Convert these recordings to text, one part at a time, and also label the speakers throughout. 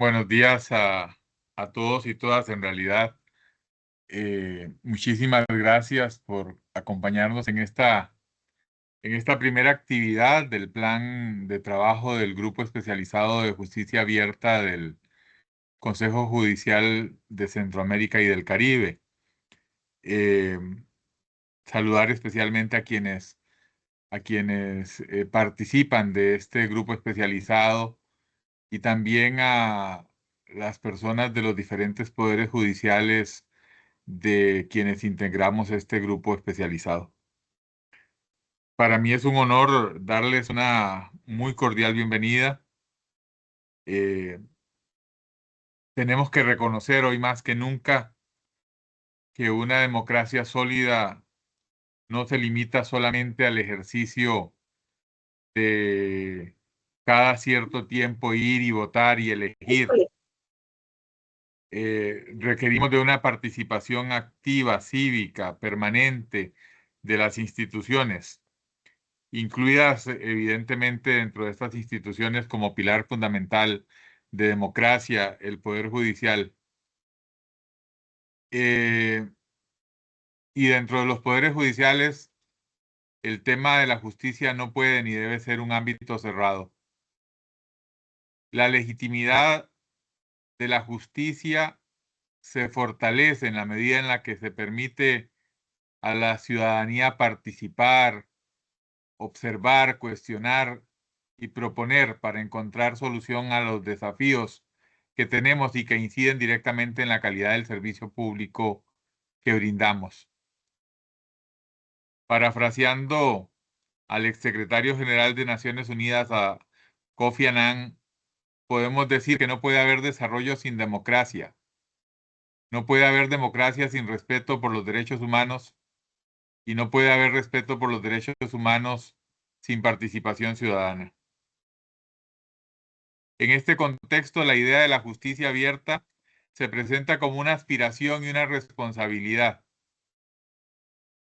Speaker 1: Buenos días a todos y todas. En realidad, muchísimas gracias por acompañarnos en esta primera actividad del plan de trabajo del Grupo Especializado de Justicia Abierta del Consejo Judicial de Centroamérica y del Caribe. Eh, Saludar especialmente a quienes participan de este grupo especializado y también a las personas de los diferentes poderes judiciales de quienes integramos este grupo especializado. Para mí es un honor darles una muy cordial bienvenida. Eh, Tenemos que reconocer hoy más que nunca que una democracia sólida no se limita solamente al ejercicio de cada cierto tiempo ir y votar y elegir. Requerimos de una participación activa, cívica, permanente de las instituciones, incluidas evidentemente dentro de estas instituciones como pilar fundamental de democracia, el Poder Judicial. Eh, y dentro de los poderes judiciales, el tema de la justicia no puede ni debe ser un ámbito cerrado. La legitimidad de la justicia se fortalece en la medida en la que se permite a la ciudadanía participar, observar, cuestionar y proponer para encontrar solución a los desafíos que tenemos y que inciden directamente en la calidad del servicio público que brindamos. Parafraseando al exsecretario general de Naciones Unidas, a Kofi Annan, podemos decir que no puede haber desarrollo sin democracia. No puede haber democracia sin respeto por los derechos humanos y no puede haber respeto por los derechos humanos sin participación ciudadana. En este contexto, la idea de la justicia abierta se presenta como una aspiración y una responsabilidad.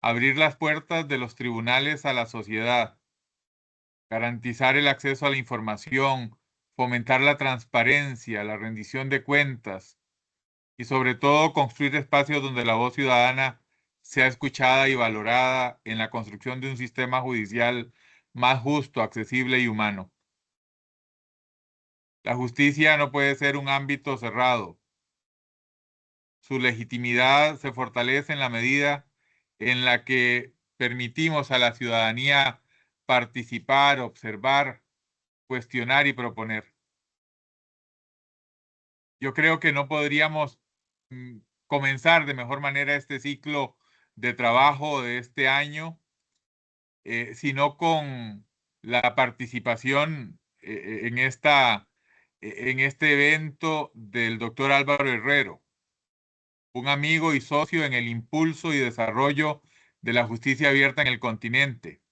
Speaker 1: Abrir las puertas de los tribunales a la sociedad, garantizar el acceso a la información, fomentar la transparencia, la rendición de cuentas y sobre todo construir espacios donde la voz ciudadana sea escuchada y valorada en la construcción de un sistema judicial más justo, accesible y humano. La justicia no puede ser un ámbito cerrado. Su legitimidad se fortalece en la medida en la que permitimos a la ciudadanía participar, observar, cuestionar y proponer. Yo creo que no podríamos comenzar de mejor manera este ciclo de trabajo de este año, sino con la participación en este evento del doctor Álvaro Herrero, un amigo y socio en el impulso y desarrollo de la justicia abierta en el continente.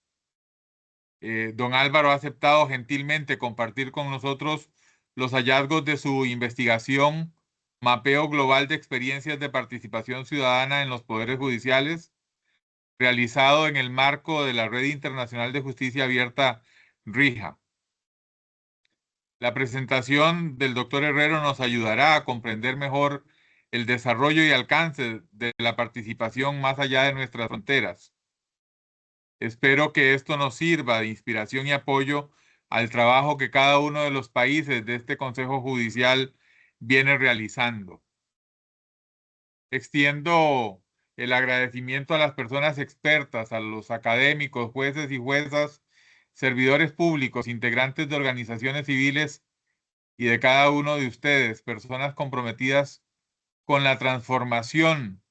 Speaker 1: Don Álvaro ha aceptado gentilmente compartir con nosotros los hallazgos de su investigación, Mapeo Global de Experiencias de Participación Ciudadana en los Poderes Judiciales, realizado en el marco de la Red Internacional de Justicia Abierta, RIJA. La presentación del doctor Herrero nos ayudará a comprender mejor el desarrollo y alcance de la participación más allá de nuestras fronteras. Espero que esto nos sirva de inspiración y apoyo al trabajo que cada uno de los países de este Consejo Judicial viene realizando. Extiendo el agradecimiento a las personas expertas, a los académicos, jueces y juezas, servidores públicos, integrantes de organizaciones civiles y de cada uno de ustedes, personas comprometidas con la transformación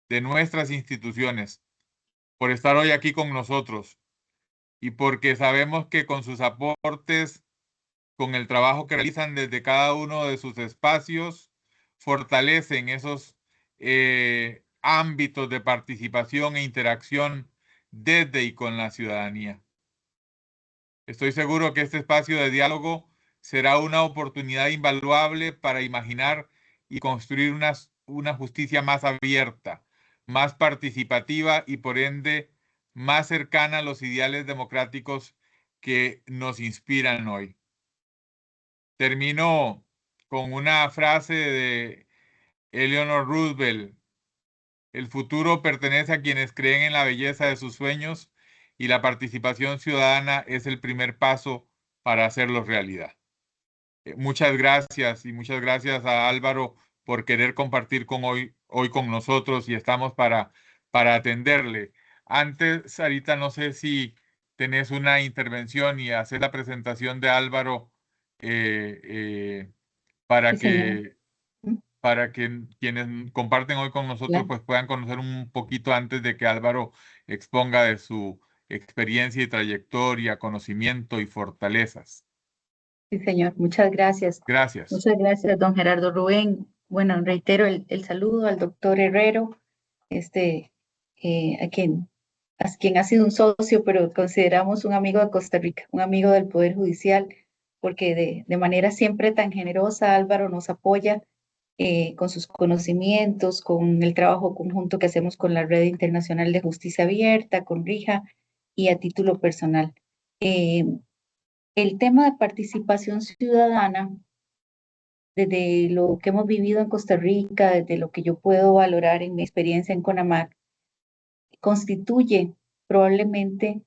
Speaker 1: de nuestras instituciones, por estar hoy aquí con nosotros y porque sabemos que con sus aportes, con el trabajo que realizan desde cada uno de sus espacios, fortalecen esos ámbitos de participación e interacción desde y con la ciudadanía. Estoy seguro que este espacio de diálogo será una oportunidad invaluable para imaginar y construir una justicia más abierta, más participativa y por ende más cercana a los ideales democráticos que nos inspiran hoy. Termino con una frase de Eleanor Roosevelt: el futuro pertenece a quienes creen en la belleza de sus sueños y la participación ciudadana es el primer paso para hacerlos realidad. Muchas gracias y muchas gracias a Álvaro por querer compartir hoy con nosotros y estamos para atenderle. Antes, Sarita, no sé si tenés una intervención y hacer la presentación de Álvaro eh, eh, para
Speaker 2: Sí, señor.
Speaker 1: que quienes comparten hoy con nosotros
Speaker 2: Claro.
Speaker 1: pues puedan conocer un poquito antes de que Álvaro exponga de su experiencia y trayectoria, conocimiento y fortalezas.
Speaker 2: Sí, señor. Muchas gracias.
Speaker 1: Gracias.
Speaker 2: Muchas gracias, don Gerardo Rubén. Bueno, reitero el saludo al doctor Herrero, este, a quien ha sido un socio, pero consideramos un amigo de Costa Rica, un amigo del Poder Judicial, porque de manera siempre tan generosa Álvaro nos apoya con sus conocimientos, con el trabajo conjunto que hacemos con la Red Internacional de Justicia Abierta, con RIJA y a título personal. Eh, el tema de participación ciudadana, desde lo que hemos vivido en Costa Rica, desde lo que yo puedo valorar en mi experiencia en CONAMAC, constituye probablemente,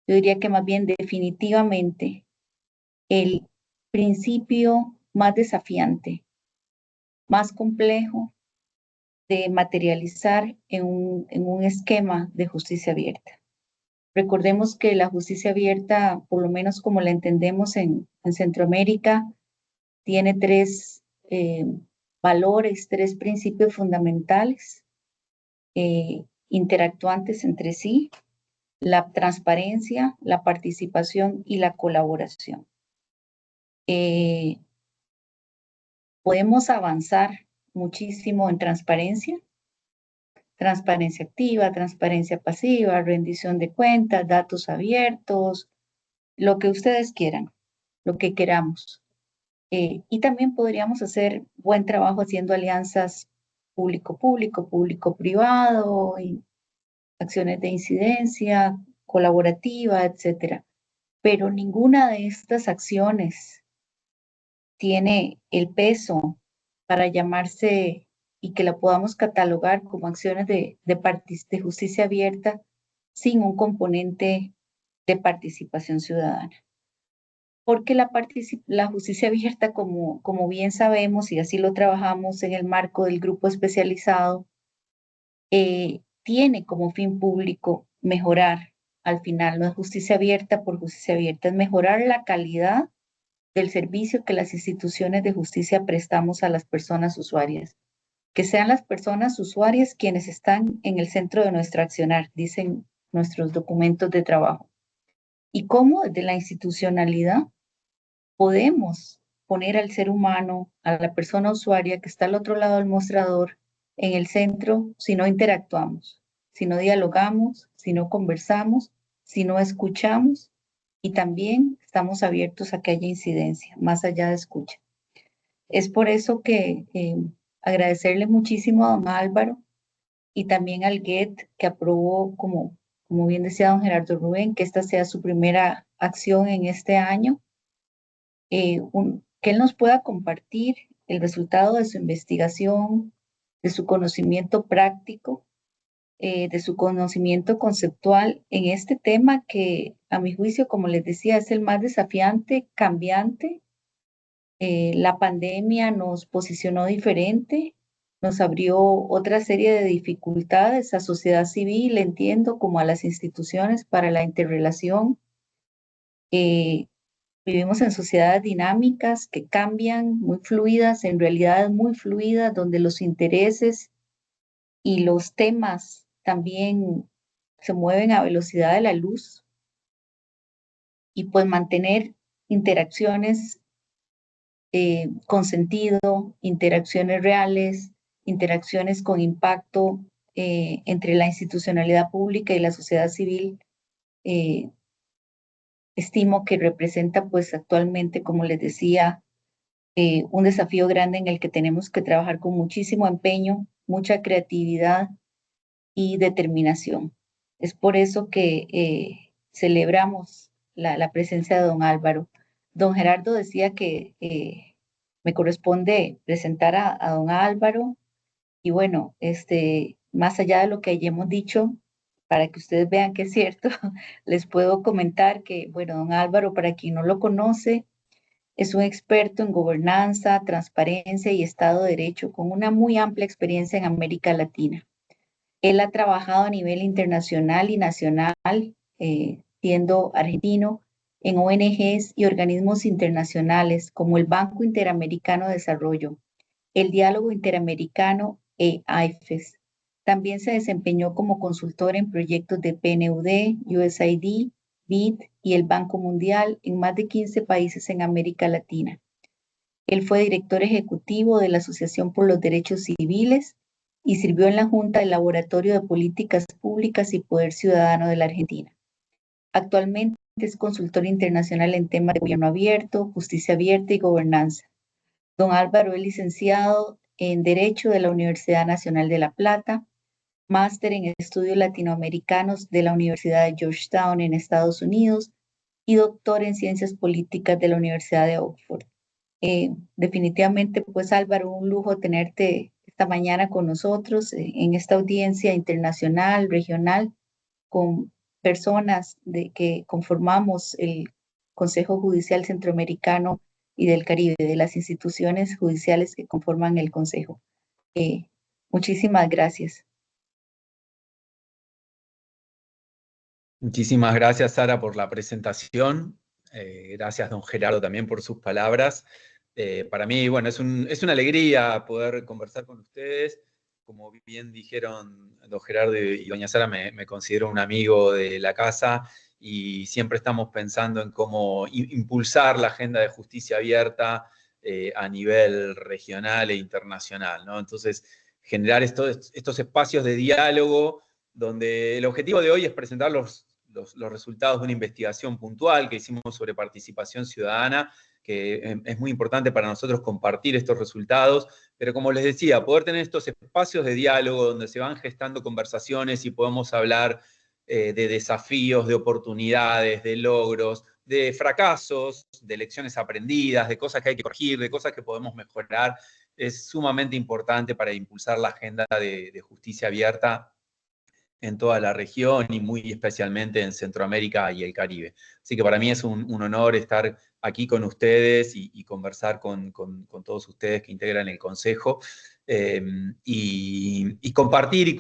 Speaker 2: yo diría que más bien definitivamente, el principio más desafiante, más complejo de materializar en un esquema de justicia abierta. Recordemos que la justicia abierta, por lo menos como la entendemos en Centroamérica, tiene tres valores, tres principios fundamentales interactuantes entre sí: la transparencia, la participación y la colaboración. Podemos avanzar muchísimo en transparencia activa, transparencia pasiva, rendición de cuentas, datos abiertos, lo que ustedes quieran, lo que queramos. Y también podríamos hacer buen trabajo haciendo alianzas público-público, público-privado, acciones de incidencia colaborativa, etcétera. Pero ninguna de estas acciones tiene el peso para llamarse y que la podamos catalogar como acciones de justicia abierta sin un componente de participación ciudadana. Porque la justicia abierta, como bien sabemos, y así lo trabajamos en el marco del grupo especializado, tiene como fin público mejorar, al final no es justicia abierta por justicia abierta, es mejorar la calidad del servicio que las instituciones de justicia prestamos a las personas usuarias. Que sean las personas usuarias quienes están en el centro de nuestro accionar, dicen nuestros documentos de trabajo. Y cómo desde la institucionalidad podemos poner al ser humano, a la persona usuaria que está al otro lado del mostrador, en el centro si no interactuamos, si no dialogamos, si no conversamos, si no escuchamos y también estamos abiertos a que haya incidencia, más allá de escucha. Es por eso que agradecerle muchísimo a don Álvaro y también al GET que aprobó, como bien decía don Gerardo Rubén, que esta sea su primera acción en este año, que él nos pueda compartir el resultado de su investigación, de su conocimiento práctico, de su conocimiento conceptual en este tema que, a mi juicio, como les decía, es el más desafiante, cambiante. La pandemia nos posicionó diferente, nos abrió otra serie de dificultades a sociedad civil, entiendo, como a las instituciones para la interrelación. Vivimos en sociedades dinámicas que cambian, muy fluidas, en realidades muy fluidas, donde los intereses y los temas también se mueven a velocidad de la luz. Y pues mantener interacciones con sentido, interacciones reales, interacciones con impacto entre la institucionalidad pública y la sociedad civil, estimo que representa pues actualmente, como les decía, un desafío grande en el que tenemos que trabajar con muchísimo empeño, mucha creatividad y determinación. Es por eso que celebramos la presencia de don Álvaro. Don Gerardo decía que me corresponde presentar a don Álvaro. Y bueno, más allá de lo que hayamos dicho, para que ustedes vean que es cierto, les puedo comentar que, bueno, don Álvaro, para quien no lo conoce, es un experto en gobernanza, transparencia y Estado de Derecho con una muy amplia experiencia en América Latina. Él ha trabajado a nivel internacional y nacional, siendo argentino, en ONGs y organismos internacionales como el Banco Interamericano de Desarrollo, el Diálogo Interamericano e AIFES. También se desempeñó como consultor en proyectos de PNUD, USAID, BID y el Banco Mundial en más de 15 países en América Latina. Él fue director ejecutivo de la Asociación por los Derechos Civiles y sirvió en la Junta del Laboratorio de Políticas Públicas y Poder Ciudadano de la Argentina. Actualmente es consultor internacional en temas de gobierno abierto, justicia abierta y gobernanza. Don Álvaro es licenciado en Derecho de la Universidad Nacional de La Plata, máster en Estudios Latinoamericanos de la Universidad de Georgetown en Estados Unidos y doctor en Ciencias Políticas de la Universidad de Oxford. Definitivamente, pues Álvaro, un lujo tenerte esta mañana con nosotros en esta audiencia internacional, regional, con personas que conformamos el Consejo Judicial Centroamericano y del Caribe, de las instituciones judiciales que conforman el Consejo. Muchísimas gracias.
Speaker 3: Muchísimas gracias, Sara, por la presentación. Gracias, don Gerardo, también por sus palabras. Para mí, bueno, es una alegría poder conversar con ustedes. Como bien dijeron don Gerardo y doña Sara, me considero un amigo de la casa y siempre estamos pensando en cómo impulsar la agenda de justicia abierta a nivel regional e internacional, ¿no? Entonces, generar estos espacios de diálogo donde el objetivo de hoy es presentar los resultados de una investigación puntual que hicimos sobre participación ciudadana, que es muy importante para nosotros compartir estos resultados, pero como les decía, poder tener estos espacios de diálogo donde se van gestando conversaciones y podemos hablar de desafíos, de oportunidades, de logros, de fracasos, de lecciones aprendidas, de cosas que hay que corregir, de cosas que podemos mejorar, es sumamente importante para impulsar la agenda de justicia abierta en toda la región y muy especialmente en Centroamérica y el Caribe. Así que para mí es un honor estar aquí con ustedes y conversar con todos ustedes que integran el Consejo y compartir y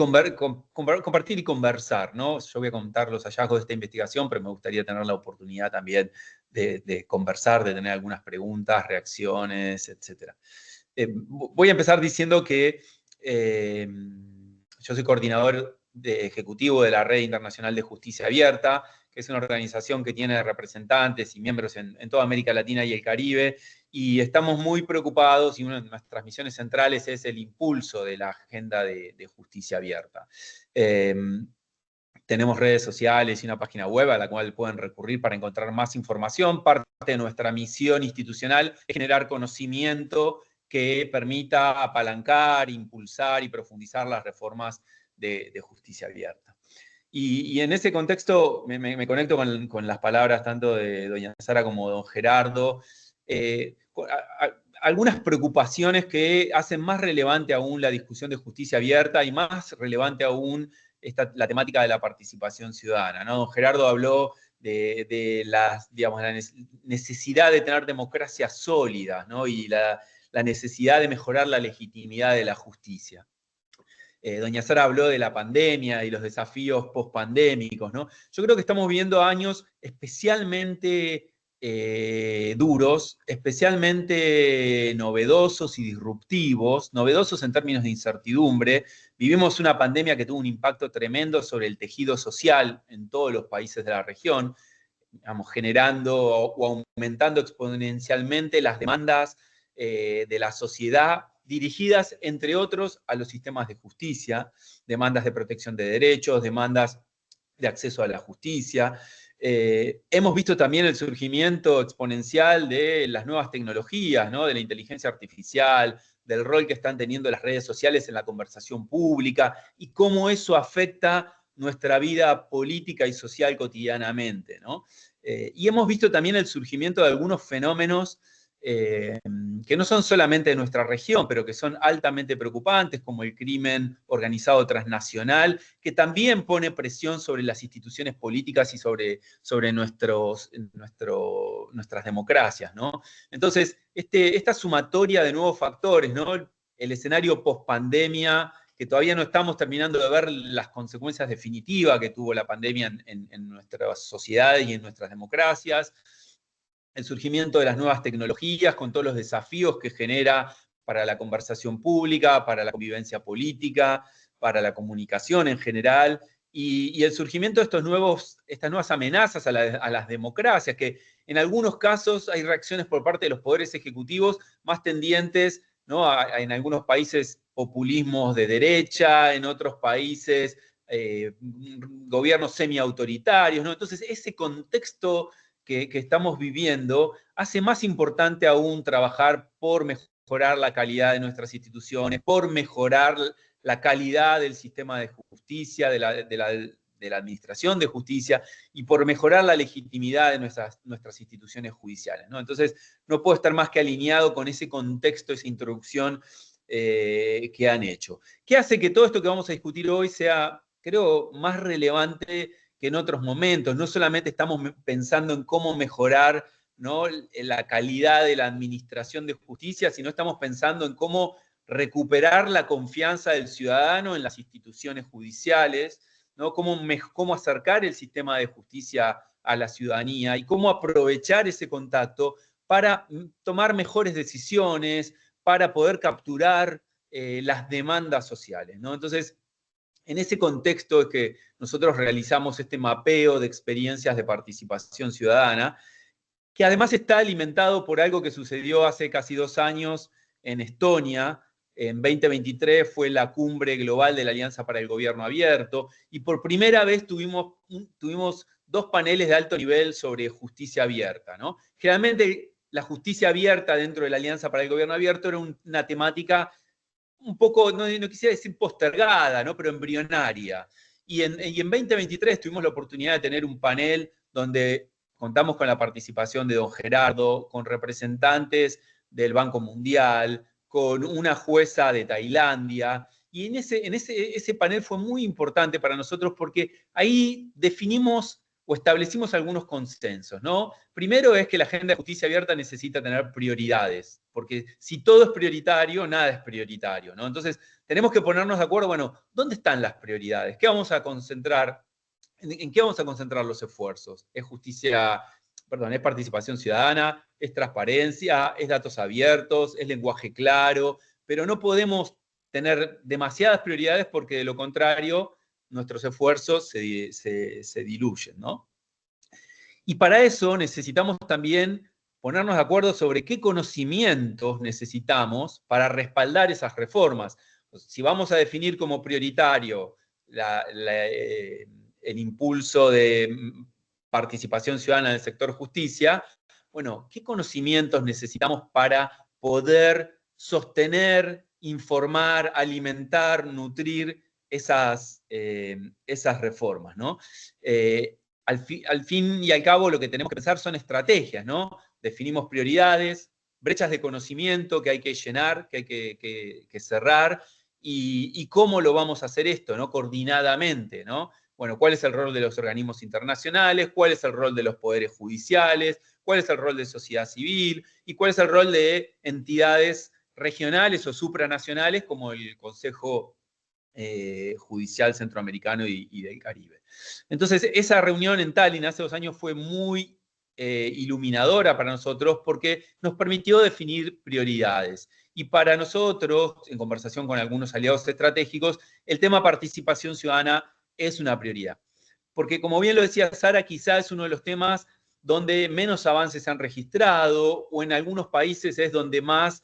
Speaker 3: conversar, ¿no? Yo voy a contar los hallazgos de esta investigación, pero me gustaría tener la oportunidad también de conversar, de tener algunas preguntas, reacciones, etc. Voy a empezar diciendo que yo soy coordinador ejecutivo de la Red Internacional de Justicia Abierta, que es una organización que tiene representantes y miembros en toda América Latina y el Caribe, y estamos muy preocupados, y una de nuestras misiones centrales es el impulso de la agenda de justicia abierta. Tenemos redes sociales y una página web a la cual pueden recurrir para encontrar más información. Parte de nuestra misión institucional es generar conocimiento que permita apalancar, impulsar y profundizar las reformas de justicia abierta. Y en ese contexto me conecto con las palabras tanto de doña Sara como de don Gerardo. Algunas preocupaciones que hacen más relevante aún la discusión de justicia abierta y más relevante aún la temática de la participación ciudadana, ¿no? Don Gerardo habló de la necesidad de tener democracias sólidas, ¿no? Y la necesidad de mejorar la legitimidad de la justicia. Doña Sara habló de la pandemia y los desafíos post-pandémicos, ¿no? Yo creo que estamos viviendo años especialmente duros, especialmente novedosos y disruptivos, novedosos en términos de incertidumbre. Vivimos una pandemia que tuvo un impacto tremendo sobre el tejido social en todos los países de la región, digamos, generando o aumentando exponencialmente las demandas de la sociedad dirigidas, entre otros, a los sistemas de justicia, demandas de protección de derechos, demandas de acceso a la justicia. Hemos visto también el surgimiento exponencial de las nuevas tecnologías, ¿no? De la inteligencia artificial, del rol que están teniendo las redes sociales en la conversación pública y cómo eso afecta nuestra vida política y social cotidianamente, ¿no? Y hemos visto también el surgimiento de algunos fenómenos que no son solamente de nuestra región, pero que son altamente preocupantes, como el crimen organizado transnacional, que también pone presión sobre las instituciones políticas y sobre nuestras democracias, ¿no? Entonces, esta sumatoria de nuevos factores, ¿no? El escenario post-pandemia, que todavía no estamos terminando de ver las consecuencias definitivas que tuvo la pandemia en nuestra sociedad y en nuestras democracias, el surgimiento de las nuevas tecnologías con todos los desafíos que genera para la conversación pública, para la convivencia política, para la comunicación en general, y el surgimiento de estas nuevas amenazas a las democracias, que en algunos casos hay reacciones por parte de los poderes ejecutivos más tendientes, ¿no? En algunos países populismos de derecha, en otros países gobiernos semiautoritarios, ¿no? Entonces, ese contexto que estamos viviendo hace más importante aún trabajar por mejorar la calidad de nuestras instituciones, por mejorar la calidad del sistema de justicia, de la administración de justicia, y por mejorar la legitimidad de nuestras instituciones judiciales, ¿no? Entonces, no puedo estar más que alineado con ese contexto, esa introducción que han hecho. ¿Qué hace que todo esto que vamos a discutir hoy sea, creo, más relevante que en otros momentos? No solamente estamos pensando en cómo mejorar, ¿no?, la calidad de la administración de justicia, sino estamos pensando en cómo recuperar la confianza del ciudadano en las instituciones judiciales, ¿no? Cómo acercar el sistema de justicia a la ciudadanía y cómo aprovechar ese contacto para tomar mejores decisiones, para poder capturar las demandas sociales, ¿no? Entonces, en ese contexto es que nosotros realizamos este mapeo de experiencias de participación ciudadana, que además está alimentado por algo que sucedió hace casi 2 años en Estonia. En 2023 fue la cumbre global de la Alianza para el Gobierno Abierto, y por primera vez tuvimos 2 paneles de alto nivel sobre justicia abierta, ¿no? Generalmente la justicia abierta dentro de la Alianza para el Gobierno Abierto era una temática un poco, no quisiera decir postergada, ¿no?, pero embrionaria. Y en 2023 tuvimos la oportunidad de tener un panel donde contamos con la participación de don Gerardo, con representantes del Banco Mundial, con una jueza de Tailandia, y ese panel fue muy importante para nosotros porque ahí definimos o establecimos algunos consensos, ¿no? Primero es que la agenda de justicia abierta necesita tener prioridades, porque si todo es prioritario, nada es prioritario, ¿no? Entonces, tenemos que ponernos de acuerdo, bueno, ¿dónde están las prioridades? ¿Qué vamos a concentrar? ¿En qué vamos a concentrar los esfuerzos? ¿Es es participación ciudadana, es transparencia, es datos abiertos, es lenguaje claro? Pero no podemos tener demasiadas prioridades porque de lo contrario nuestros esfuerzos se diluyen, ¿no? Y para eso necesitamos también ponernos de acuerdo sobre qué conocimientos necesitamos para respaldar esas reformas. Si vamos a definir como prioritario el impulso de participación ciudadana del sector justicia, bueno, ¿qué conocimientos necesitamos para poder sostener, informar, alimentar, nutrir esas reformas, ¿no? Al fin y al cabo, lo que tenemos que pensar son estrategias, ¿no? Definimos prioridades, brechas de conocimiento que hay que llenar, que hay que cerrar, y cómo lo vamos a hacer esto, ¿no? Coordinadamente, ¿no? Bueno, ¿cuál es el rol de los organismos internacionales? ¿Cuál es el rol de los poderes judiciales? ¿Cuál es el rol de sociedad civil? ¿Y cuál es el rol de entidades regionales o supranacionales como el Consejo Judicial Centroamericano y del Caribe? Entonces, esa reunión en Tallinn hace 2 años fue muy iluminadora para nosotros porque nos permitió definir prioridades. Y para nosotros, en conversación con algunos aliados estratégicos, el tema participación ciudadana es una prioridad. Porque, como bien lo decía Sara, quizás es uno de los temas donde menos avances se han registrado, o en algunos países es donde más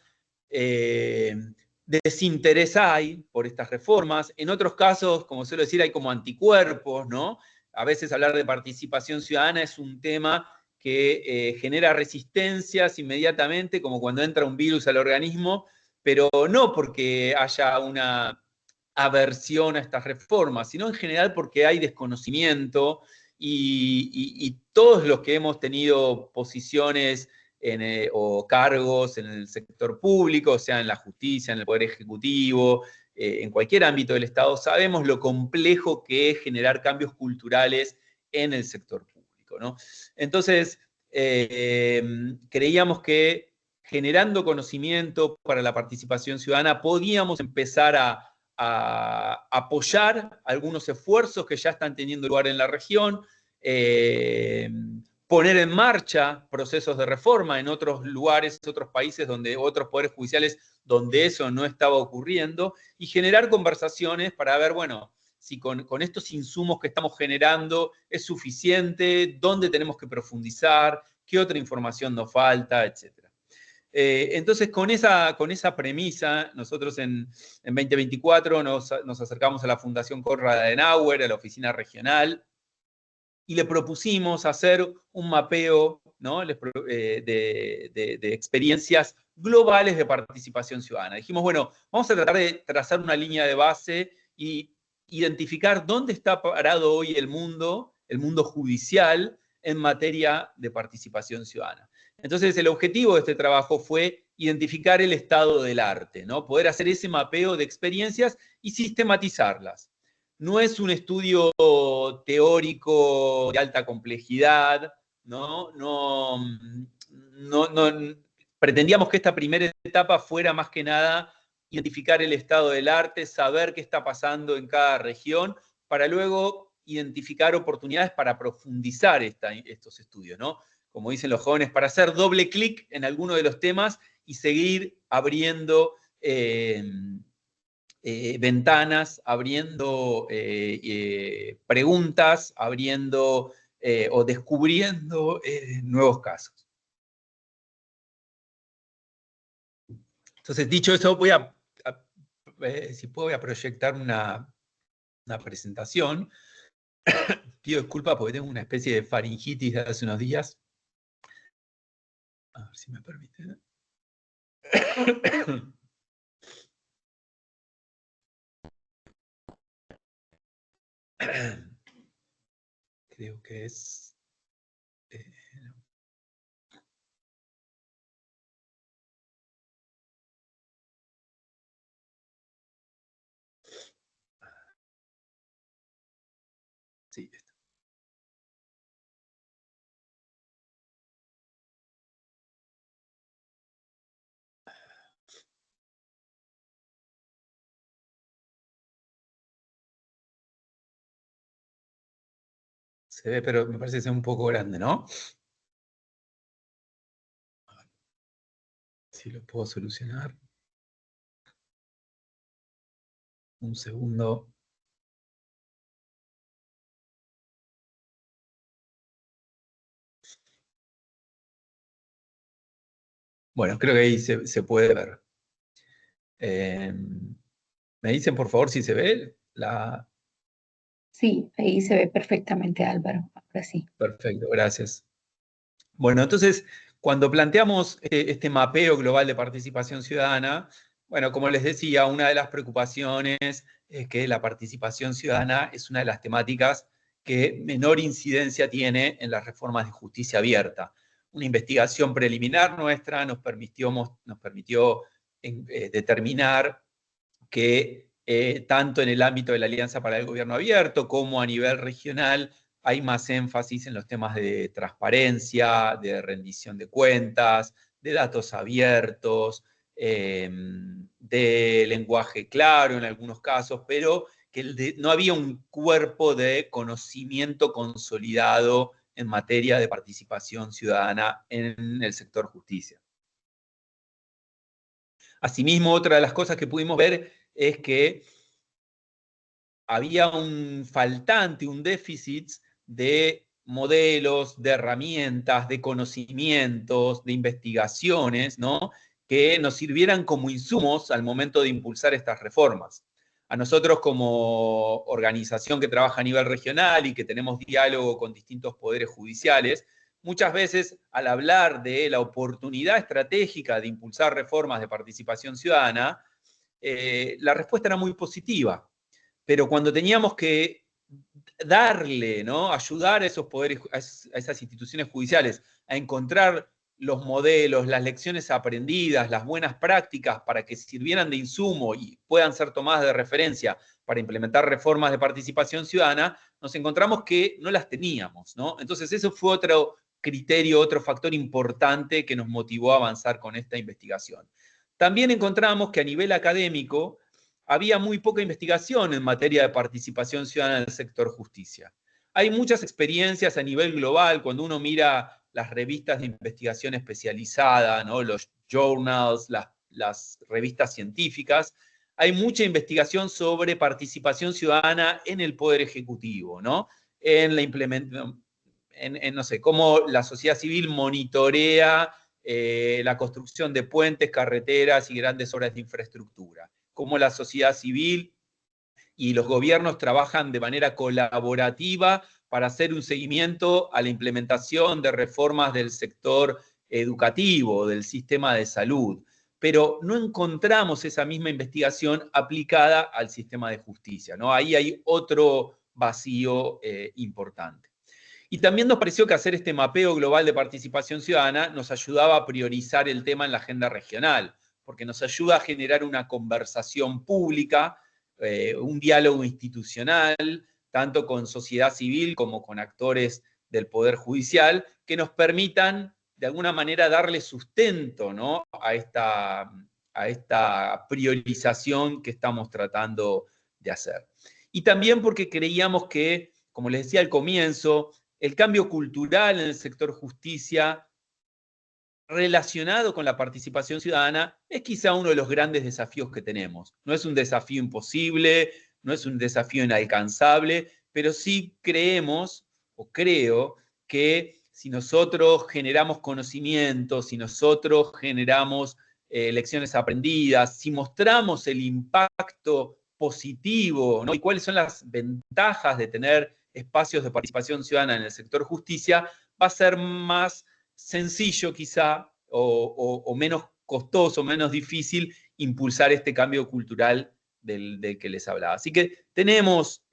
Speaker 3: desinterés hay por estas reformas. En otros casos, como suelo decir, hay como anticuerpos, ¿no? A veces hablar de participación ciudadana es un tema que genera resistencias inmediatamente, como cuando entra un virus al organismo, pero no porque haya una aversión a estas reformas, sino en general porque hay desconocimiento y todos los que hemos tenido posiciones o cargos en el sector público, sea en la justicia, en el Poder Ejecutivo, en cualquier ámbito del Estado, sabemos lo complejo que es generar cambios culturales en el sector público, ¿no? Entonces, creíamos que generando conocimiento para la participación ciudadana podíamos empezar a apoyar algunos esfuerzos que ya están teniendo lugar en la región, poner en marcha procesos de reforma en otros lugares, otros países, otros poderes judiciales donde eso no estaba ocurriendo, y generar conversaciones para ver, bueno, si con estos insumos que estamos generando es suficiente, dónde tenemos que profundizar, qué otra información nos falta, etc. Entonces, con esa premisa, nosotros en 2024 nos acercamos a la Fundación Konrad Adenauer, a la oficina regional, y le propusimos hacer un mapeo, ¿no? de experiencias globales de participación ciudadana. Dijimos, bueno, vamos a tratar de trazar una línea de base y identificar dónde está parado hoy el mundo judicial en materia de participación ciudadana. Entonces, el objetivo de este trabajo fue identificar el estado del arte, ¿no? Poder hacer ese mapeo de experiencias y sistematizarlas. No es un estudio teórico de alta complejidad, ¿no? Pretendíamos que esta primera etapa fuera más que nada identificar el estado del arte, saber qué está pasando en cada región, para luego identificar oportunidades para profundizar estos estudios, ¿no? Como dicen los jóvenes, para hacer doble clic en alguno de los temas y seguir abriendo ventanas, abriendo preguntas, abriendo o descubriendo nuevos casos. Entonces, dicho eso, si puedo, voy a proyectar una presentación. Pido disculpas porque tengo una especie de faringitis de hace unos días. A ver si me permite. Creo que es... sí, esto. Se ve, pero me parece ser un poco grande, ¿no? A ver si lo puedo solucionar. Un segundo. Bueno, creo que ahí se puede ver. ¿Me dicen, por favor, si se ve?
Speaker 2: Sí, ahí se ve perfectamente, Álvaro. Ahora sí.
Speaker 3: Perfecto, gracias. Bueno, entonces, cuando planteamos este mapeo global de participación ciudadana, bueno, como les decía, una de las preocupaciones es que la participación ciudadana es una de las temáticas que menor incidencia tiene en las reformas de justicia abierta. Una investigación preliminar nuestra nos permitió determinar que tanto en el ámbito de la Alianza para el Gobierno Abierto como a nivel regional hay más énfasis en los temas de transparencia, de rendición de cuentas, de datos abiertos, de lenguaje claro en algunos casos, pero que no había un cuerpo de conocimiento consolidado en materia de participación ciudadana en el sector justicia. Asimismo, otra de las cosas que pudimos ver es que había un faltante, un déficit de modelos, de herramientas, de conocimientos, de investigaciones, ¿no? Que nos sirvieran como insumos al momento de impulsar estas reformas. A nosotros como organización que trabaja a nivel regional y que tenemos diálogo con distintos poderes judiciales, muchas veces al hablar de la oportunidad estratégica de impulsar reformas de participación ciudadana, la respuesta era muy positiva. Pero cuando teníamos que darle, ¿no? Ayudar a esos poderes, a esas instituciones judiciales a encontrar los modelos, las lecciones aprendidas, las buenas prácticas para que sirvieran de insumo y puedan ser tomadas de referencia para implementar reformas de participación ciudadana, nos encontramos que no las teníamos, ¿no? Entonces, eso fue otro criterio, otro factor importante que nos motivó a avanzar con esta investigación. También encontramos que a nivel académico había muy poca investigación en materia de participación ciudadana en el sector justicia. Hay muchas experiencias a nivel global, cuando uno mira las revistas de investigación especializada, ¿no? Los journals, las revistas científicas, hay mucha investigación sobre participación ciudadana en el Poder Ejecutivo, ¿no? En la implementación, no sé, cómo la sociedad civil monitorea la construcción de puentes, carreteras y grandes obras de infraestructura. Cómo la sociedad civil y los gobiernos trabajan de manera colaborativa para hacer un seguimiento a la implementación de reformas del sector educativo, del sistema de salud. Pero no encontramos esa misma investigación aplicada al sistema de justicia, ¿no? Ahí hay otro vacío importante. Y también nos pareció que hacer este mapeo global de participación ciudadana nos ayudaba a priorizar el tema en la agenda regional, porque nos ayuda a generar una conversación pública, un diálogo institucional, tanto con sociedad civil como con actores del Poder Judicial, que nos permitan, de alguna manera, darle sustento, ¿no? a esta priorización que estamos tratando de hacer. Y también porque creíamos que, como les decía al comienzo, el cambio cultural en el sector justicia relacionado con la participación ciudadana es quizá uno de los grandes desafíos que tenemos. No es un desafío imposible, no es un desafío inalcanzable, pero sí creemos, o creo, que si nosotros generamos conocimiento, si nosotros generamos lecciones aprendidas, si mostramos el impacto positivo, ¿no? Y cuáles son las ventajas de tener espacios de participación ciudadana en el sector justicia, va a ser más sencillo quizá, o menos costoso, menos difícil, impulsar este cambio cultural del que les hablaba. Así que tenemos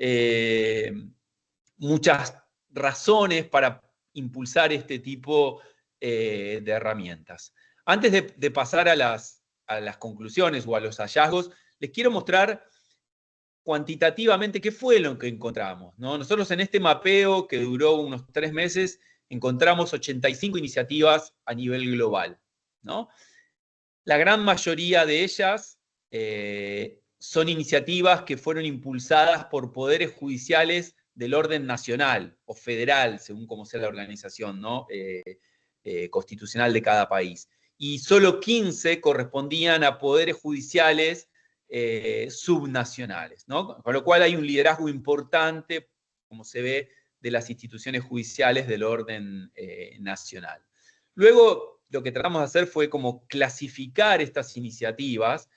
Speaker 3: muchas razones para impulsar este tipo de herramientas. Antes de pasar a las conclusiones o a los hallazgos, les quiero mostrar cuantitativamente qué fue lo que encontramos, ¿no? Nosotros en este mapeo, que duró unos 3 meses, encontramos 85 iniciativas a nivel global, ¿no? La gran mayoría de ellas son iniciativas que fueron impulsadas por poderes judiciales del orden nacional o federal, según como sea la organización, ¿no? Constitucional de cada país. Y solo 15 correspondían a poderes judiciales subnacionales, ¿no? Con lo cual hay un liderazgo importante, como se ve, de las instituciones judiciales del orden nacional. Luego, lo que tratamos de hacer fue como clasificar estas iniciativas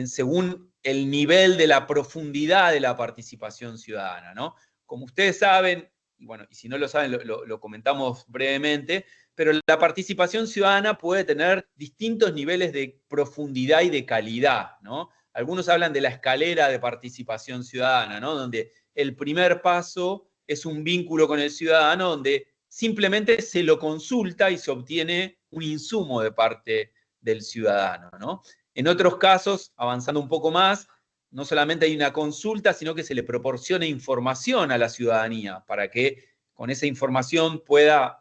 Speaker 3: según el nivel de la profundidad de la participación ciudadana, ¿no? Como ustedes saben, y bueno, y si no lo saben, lo comentamos brevemente, pero la participación ciudadana puede tener distintos niveles de profundidad y de calidad, ¿no? Algunos hablan de la escalera de participación ciudadana, ¿no? Donde el primer paso es un vínculo con el ciudadano, donde simplemente se lo consulta y se obtiene un insumo de parte del ciudadano, ¿no? En otros casos, avanzando un poco más, no solamente hay una consulta, sino que se le proporciona información a la ciudadanía para que con esa información pueda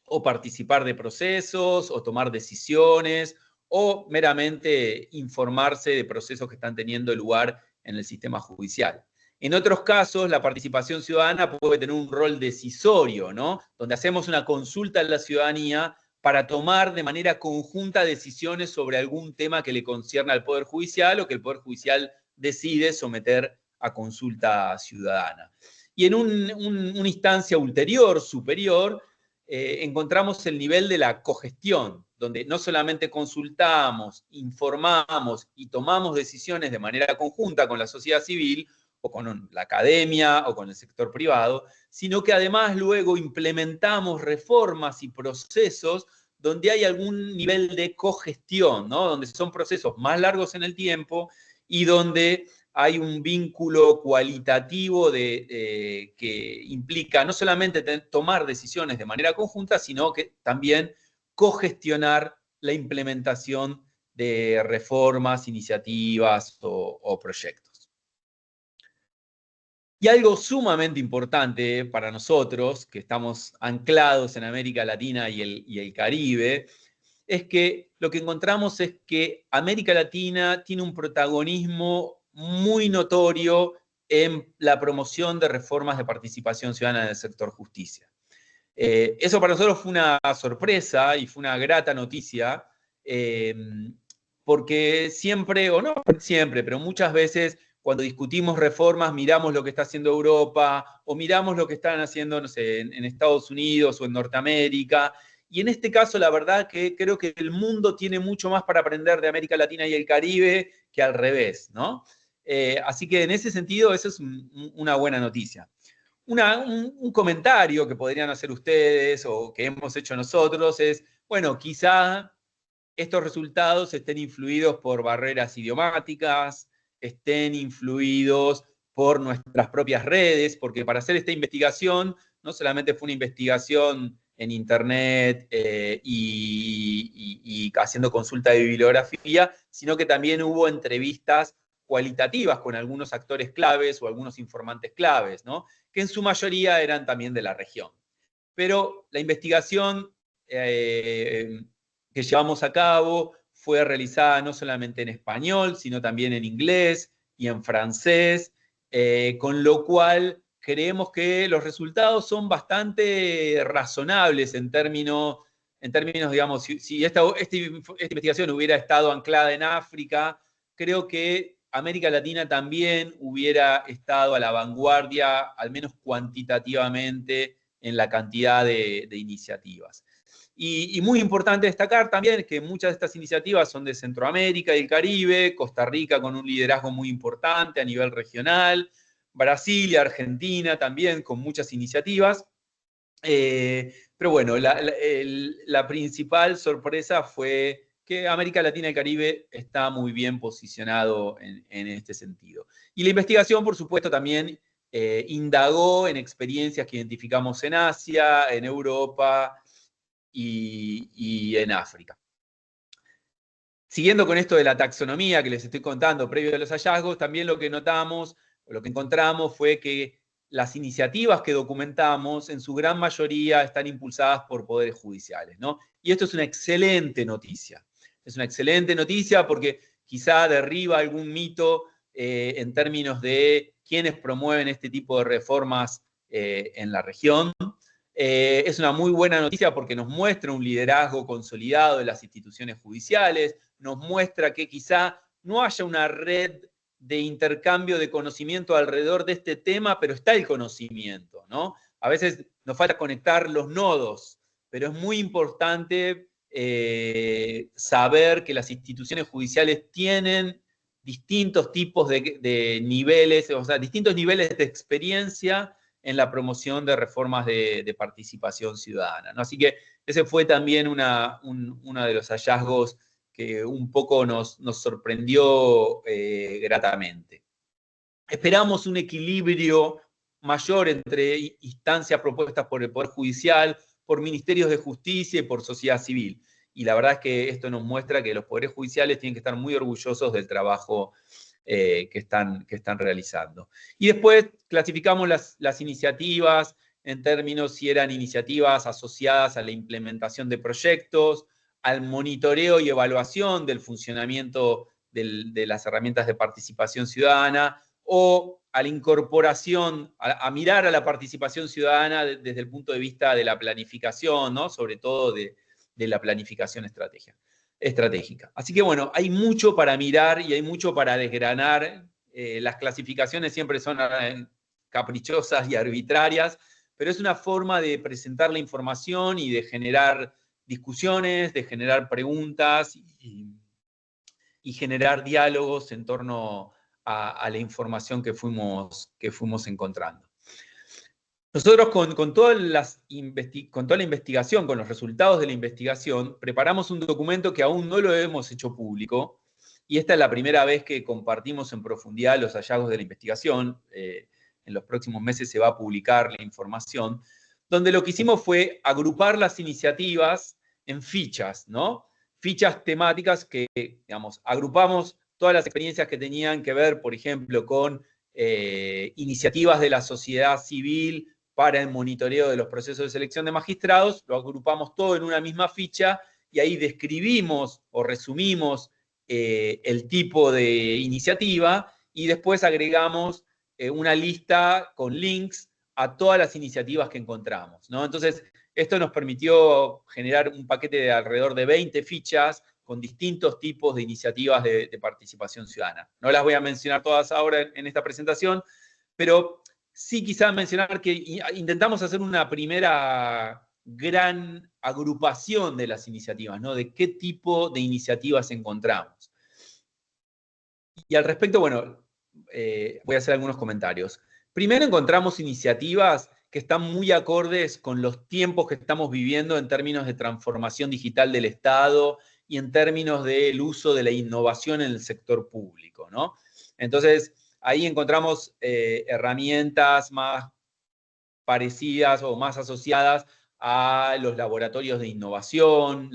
Speaker 3: o participar de procesos, o tomar decisiones, o meramente informarse de procesos que están teniendo lugar en el sistema judicial. En otros casos, la participación ciudadana puede tener un rol decisorio, ¿no? Donde hacemos una consulta a la ciudadanía para tomar de manera conjunta decisiones sobre algún tema que le concierne al Poder Judicial o que el Poder Judicial decide someter a consulta ciudadana. Y en una instancia ulterior, superior, encontramos el nivel de la cogestión, donde no solamente consultamos, informamos y tomamos decisiones de manera conjunta con la sociedad civil, o con la academia, o con el sector privado, sino que además luego implementamos reformas y procesos donde hay algún nivel de cogestión, ¿no? Donde son procesos más largos en el tiempo y donde hay un vínculo cualitativo que implica no solamente tomar decisiones de manera conjunta, sino que también cogestionar la implementación de reformas, iniciativas o proyectos. Y algo sumamente importante para nosotros, que estamos anclados en América Latina y el Caribe, es que lo que encontramos es que América Latina tiene un protagonismo muy notorio en la promoción de reformas de participación ciudadana en el sector justicia. Eso para nosotros fue una sorpresa y fue una grata noticia, porque siempre, o no siempre, pero muchas veces cuando discutimos reformas miramos lo que está haciendo Europa o miramos lo que están haciendo, no sé, en Estados Unidos o en Norteamérica. Y en este caso, la verdad que creo que el mundo tiene mucho más para aprender de América Latina y el Caribe que al revés, ¿no? Así que en ese sentido, eso es una buena noticia. Un comentario que podrían hacer ustedes o que hemos hecho nosotros es, bueno, quizá estos resultados estén influidos por barreras idiomáticas, estén influidos por nuestras propias redes, porque para hacer esta investigación no solamente fue una investigación en internet y haciendo consulta de bibliografía, sino que también hubo entrevistas cualitativas con algunos actores claves o algunos informantes claves, ¿no? Que en su mayoría eran también de la región. Pero la investigación que llevamos a cabo fue realizada no solamente en español, sino también en inglés y en francés, con lo cual creemos que los resultados son bastante razonables en términos digamos, si esta investigación hubiera estado anclada en África, creo que América Latina también hubiera estado a la vanguardia, al menos cuantitativamente, en la cantidad de iniciativas. Y muy importante destacar también que muchas de estas iniciativas son de Centroamérica y el Caribe, Costa Rica con un liderazgo muy importante a nivel regional, Brasil y Argentina también con muchas iniciativas. Pero bueno, la principal sorpresa fue que América Latina y el Caribe está muy bien posicionado en este sentido. Y la investigación, por supuesto, también indagó en experiencias que identificamos en Asia, en Europa y en África. Siguiendo con esto de la taxonomía que les estoy contando previo a los hallazgos, también lo que notamos, o lo que encontramos fue que las iniciativas que documentamos en su gran mayoría están impulsadas por poderes judiciales, ¿no? Y esto es una excelente noticia. Es una excelente noticia porque quizá derriba algún mito en términos de quiénes promueven este tipo de reformas en la región. Es una muy buena noticia porque nos muestra un liderazgo consolidado de las instituciones judiciales, nos muestra que quizá no haya una red de intercambio de conocimiento alrededor de este tema, pero está el conocimiento, ¿no? A veces nos falta conectar los nodos, pero es muy importante saber que las instituciones judiciales tienen distintos tipos de niveles, o sea, distintos niveles de experiencia en la promoción de reformas de participación ciudadana, ¿no? Así que ese fue también uno de los hallazgos que un poco nos sorprendió gratamente. Esperamos un equilibrio mayor entre instancias propuestas por el Poder Judicial, por ministerios de justicia y por sociedad civil. Y la verdad es que esto nos muestra que los poderes judiciales tienen que estar muy orgullosos del trabajo que están realizando. Y después clasificamos las iniciativas en términos si eran iniciativas asociadas a la implementación de proyectos, al monitoreo y evaluación del funcionamiento de las herramientas de participación ciudadana o a la incorporación, a mirar a la participación ciudadana desde el punto de vista de la planificación, ¿no? Sobre todo de la planificación estratégica. Así que bueno, hay mucho para mirar y hay mucho para desgranar. Las clasificaciones siempre son caprichosas y arbitrarias, pero es una forma de presentar la información y de generar discusiones, de generar preguntas y generar diálogos en torno a la información que fuimos encontrando. Nosotros con toda la investigación, con los resultados de la investigación, preparamos un documento que aún no lo hemos hecho público, y esta es la primera vez que compartimos en profundidad los hallazgos de la investigación. En los próximos meses se va a publicar la información, donde lo que hicimos fue agrupar las iniciativas en fichas, ¿no? Fichas temáticas que, digamos, agrupamos todas las experiencias que tenían que ver, por ejemplo, con iniciativas de la sociedad civil para el monitoreo de los procesos de selección de magistrados, lo agrupamos todo en una misma ficha y ahí describimos o resumimos el tipo de iniciativa y después agregamos una lista con links a todas las iniciativas que encontramos, ¿no? Entonces, esto nos permitió generar un paquete de alrededor de 20 fichas con distintos tipos de iniciativas de participación ciudadana. No las voy a mencionar todas ahora en esta presentación, pero sí quizá mencionar que intentamos hacer una primera gran agrupación de las iniciativas, ¿no? De qué tipo de iniciativas encontramos. Y al respecto, bueno, voy a hacer algunos comentarios. Primero encontramos iniciativas que están muy acordes con los tiempos que estamos viviendo en términos de transformación digital del Estado y en términos del uso de la innovación en el sector público, ¿no? Entonces, ahí encontramos herramientas más parecidas o más asociadas a los laboratorios de innovación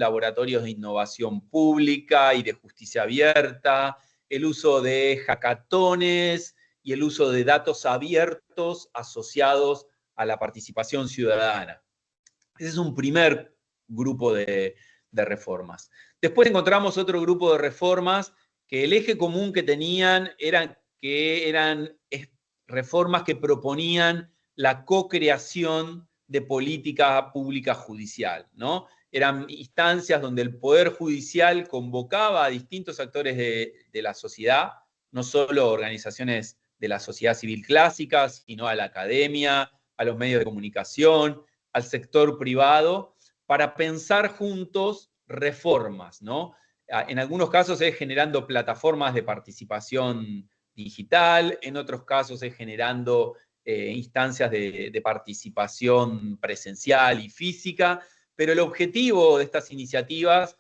Speaker 3: pública y de justicia abierta, el uso de hackatones y el uso de datos abiertos asociados a la participación ciudadana. Ese es un primer grupo de reformas. Después encontramos otro grupo de reformas que el eje común que tenían eran reformas que proponían la co-creación de política pública judicial, ¿no? Eran instancias donde el Poder Judicial convocaba a distintos actores de la sociedad, no solo organizaciones de la sociedad civil clásica, sino a la academia, a los medios de comunicación, al sector privado, para pensar juntos reformas, ¿no? En algunos casos es generando plataformas de participación digital, en otros casos es generando instancias de participación presencial y física, pero el objetivo de estas iniciativas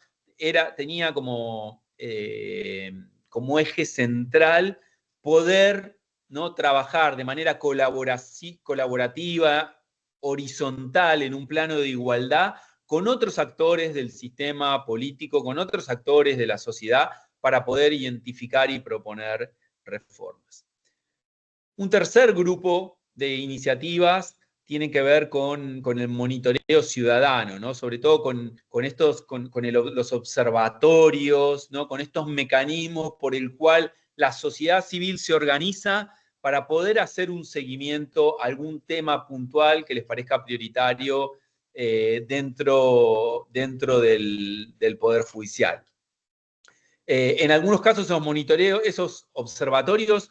Speaker 3: tenía como eje central poder, ¿no?, trabajar de manera colaborativa, horizontal, en un plano de igualdad, con otros actores del sistema político, con otros actores de la sociedad, para poder identificar y proponer reformas. Un tercer grupo de iniciativas tiene que ver con el monitoreo ciudadano, ¿no? Sobre todo con los observatorios, ¿no? Con estos mecanismos por el cual la sociedad civil se organiza para poder hacer un seguimiento a algún tema puntual que les parezca prioritario dentro del Poder Judicial. En algunos casos esos observatorios,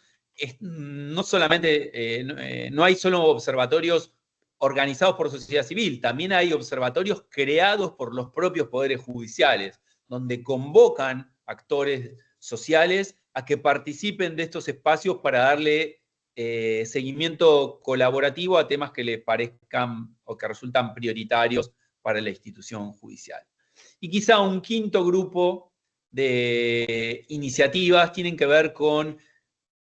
Speaker 3: no solamente, no hay solo observatorios organizados por sociedad civil, también hay observatorios creados por los propios poderes judiciales, donde convocan actores sociales a que participen de estos espacios para darle seguimiento colaborativo a temas que les parezcan o que resultan prioritarios para la institución judicial. Y quizá un quinto grupo de iniciativas tienen que ver con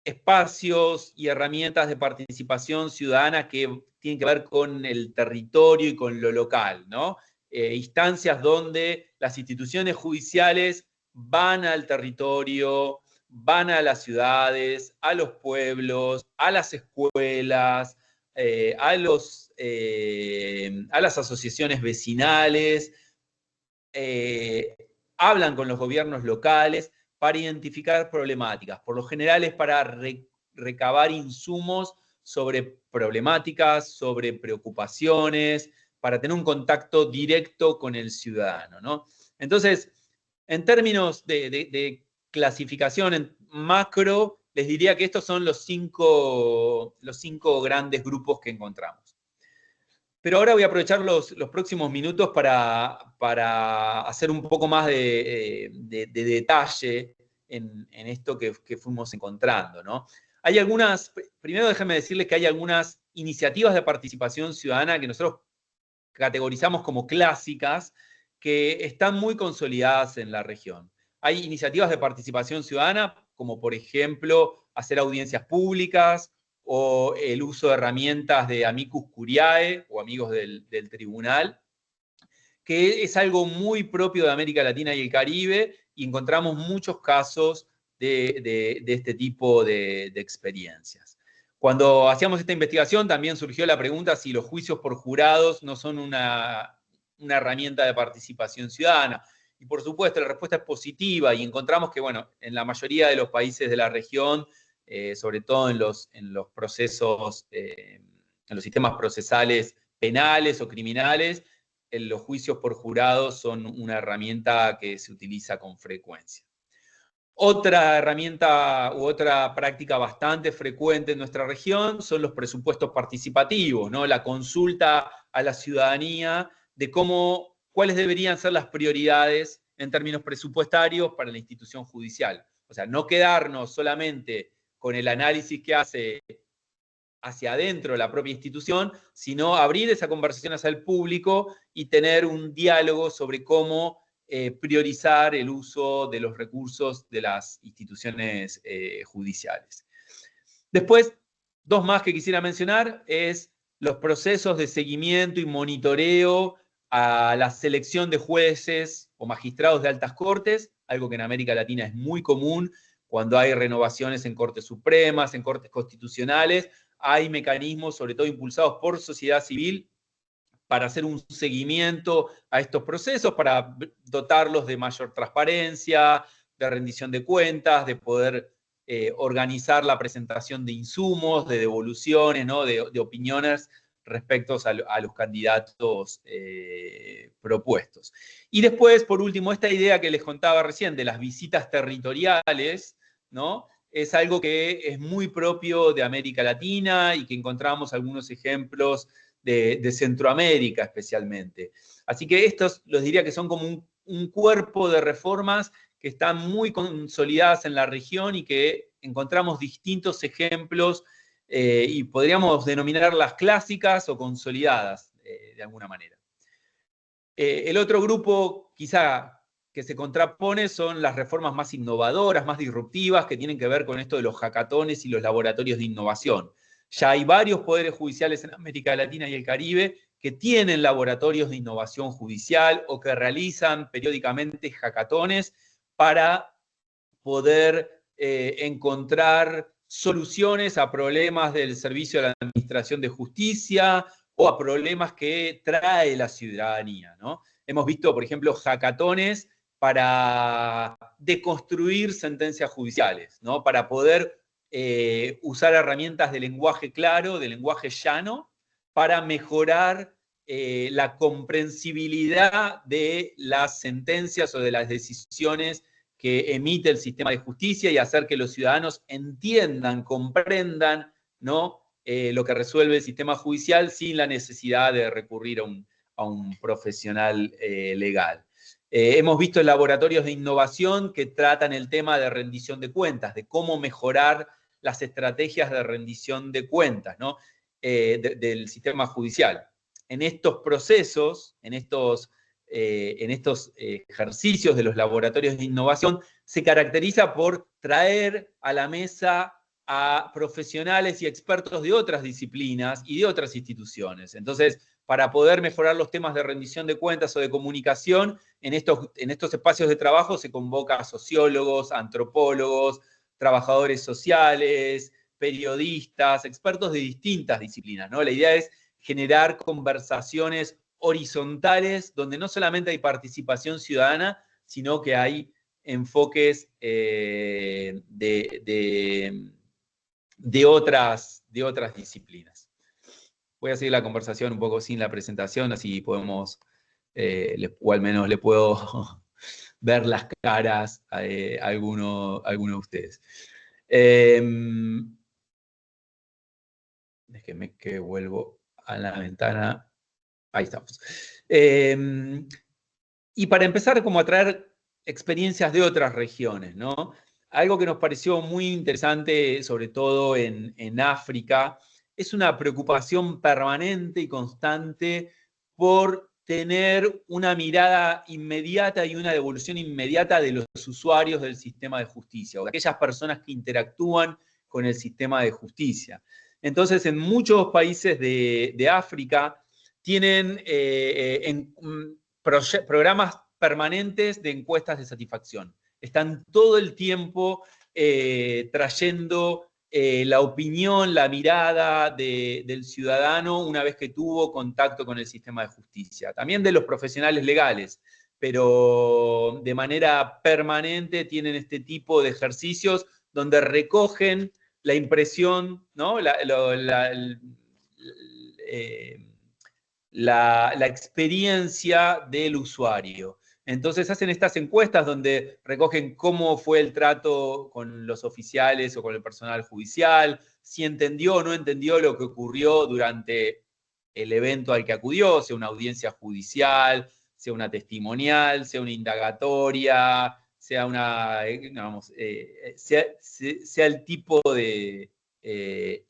Speaker 3: espacios y herramientas de participación ciudadana que tienen que ver con el territorio y con lo local, ¿no? Instancias donde las instituciones judiciales van al territorio, van a las ciudades, a los pueblos, a las escuelas, a las asociaciones vecinales, hablan con los gobiernos locales para identificar problemáticas. Por lo general es para recabar insumos sobre problemáticas, sobre preocupaciones, para tener un contacto directo con el ciudadano, ¿no? Entonces, en términos de clasificación en macro, les diría que estos son los cinco grandes grupos que encontramos. Pero ahora voy a aprovechar los próximos minutos para hacer un poco más de detalle en esto que fuimos encontrando, ¿no? Primero déjenme decirles que hay algunas iniciativas de participación ciudadana que nosotros categorizamos como clásicas, que están muy consolidadas en la región. Hay iniciativas de participación ciudadana, como por ejemplo hacer audiencias públicas, o el uso de herramientas de amicus curiae, o amigos del tribunal, que es algo muy propio de América Latina y el Caribe, y encontramos muchos casos de este tipo de experiencias. Cuando hacíamos esta investigación también surgió la pregunta si los juicios por jurados no son una herramienta de participación ciudadana. Y por supuesto la respuesta es positiva y encontramos que, bueno, en la mayoría de los países de la región, sobre todo en los procesos, en los sistemas procesales penales o criminales, los juicios por jurados son una herramienta que se utiliza con frecuencia. Otra herramienta u otra práctica bastante frecuente en nuestra región son los presupuestos participativos, ¿no? La consulta a la ciudadanía de cuáles deberían ser las prioridades en términos presupuestarios para la institución judicial. O sea, no quedarnos solamente con el análisis que hace hacia adentro de la propia institución, sino abrir esa conversación hacia el público y tener un diálogo sobre cómo priorizar el uso de los recursos de las instituciones judiciales. Después, dos más que quisiera mencionar es los procesos de seguimiento y monitoreo a la selección de jueces o magistrados de altas cortes, algo que en América Latina es muy común cuando hay renovaciones en cortes supremas, en cortes constitucionales. Hay mecanismos, sobre todo impulsados por sociedad civil, para hacer un seguimiento a estos procesos, para dotarlos de mayor transparencia, de rendición de cuentas, de poder organizar la presentación de insumos, de devoluciones, ¿no? de opiniones respecto a los candidatos propuestos. Y después, por último, esta idea que les contaba recién de las visitas territoriales, ¿no? Es algo que es muy propio de América Latina y que encontramos algunos ejemplos de Centroamérica especialmente. Así que estos los diría que son como un cuerpo de reformas que están muy consolidadas en la región y que encontramos distintos ejemplos y podríamos denominarlas clásicas o consolidadas de alguna manera. El otro grupo quizá que se contrapone son las reformas más innovadoras, más disruptivas, que tienen que ver con esto de los hackatones y los laboratorios de innovación. Ya hay varios poderes judiciales en América Latina y el Caribe que tienen laboratorios de innovación judicial o que realizan periódicamente hackatones para poder encontrar soluciones a problemas del servicio de la administración de justicia o a problemas que trae la ciudadanía, ¿no? Hemos visto, por ejemplo, hackatones para deconstruir sentencias judiciales, ¿no? Para poder usar herramientas de lenguaje claro, de lenguaje llano, para mejorar la comprensibilidad de las sentencias o de las decisiones que emite el sistema de justicia y hacer que los ciudadanos entiendan, comprendan, ¿no? Lo que resuelve el sistema judicial sin la necesidad de recurrir a un profesional legal. Hemos visto laboratorios de innovación que tratan el tema de rendición de cuentas, de cómo mejorar las estrategias de rendición de cuentas, ¿no? Del sistema judicial. En estos procesos, en estos ejercicios de los laboratorios de innovación, se caracteriza por traer a la mesa a profesionales y expertos de otras disciplinas y de otras instituciones. Entonces, para poder mejorar los temas de rendición de cuentas o de comunicación, en estos espacios de trabajo se convoca a sociólogos, antropólogos, trabajadores sociales, periodistas, expertos de distintas disciplinas, ¿no? La idea es generar conversaciones horizontales donde no solamente hay participación ciudadana, sino que hay enfoques de otras disciplinas. Voy a seguir la conversación un poco sin la presentación, así podemos, o al menos le puedo ver las caras a alguno de ustedes. Déjenme que vuelvo a la ventana. Ahí estamos. Y para empezar, como a traer experiencias de otras regiones, ¿no? Algo que nos pareció muy interesante, sobre todo en África, es una preocupación permanente y constante por tener una mirada inmediata y una devolución inmediata de los usuarios del sistema de justicia, o de aquellas personas que interactúan con el sistema de justicia. Entonces, en muchos países de África tienen programas permanentes de encuestas de satisfacción. Están todo el tiempo trayendo la opinión, la mirada del ciudadano una vez que tuvo contacto con el sistema de justicia. También de los profesionales legales, pero de manera permanente tienen este tipo de ejercicios donde recogen la impresión, ¿no? La experiencia del usuario. Entonces hacen estas encuestas donde recogen cómo fue el trato con los oficiales o con el personal judicial, si entendió o no entendió lo que ocurrió durante el evento al que acudió, sea una audiencia judicial, sea una testimonial, sea una indagatoria, sea una, digamos, sea el tipo de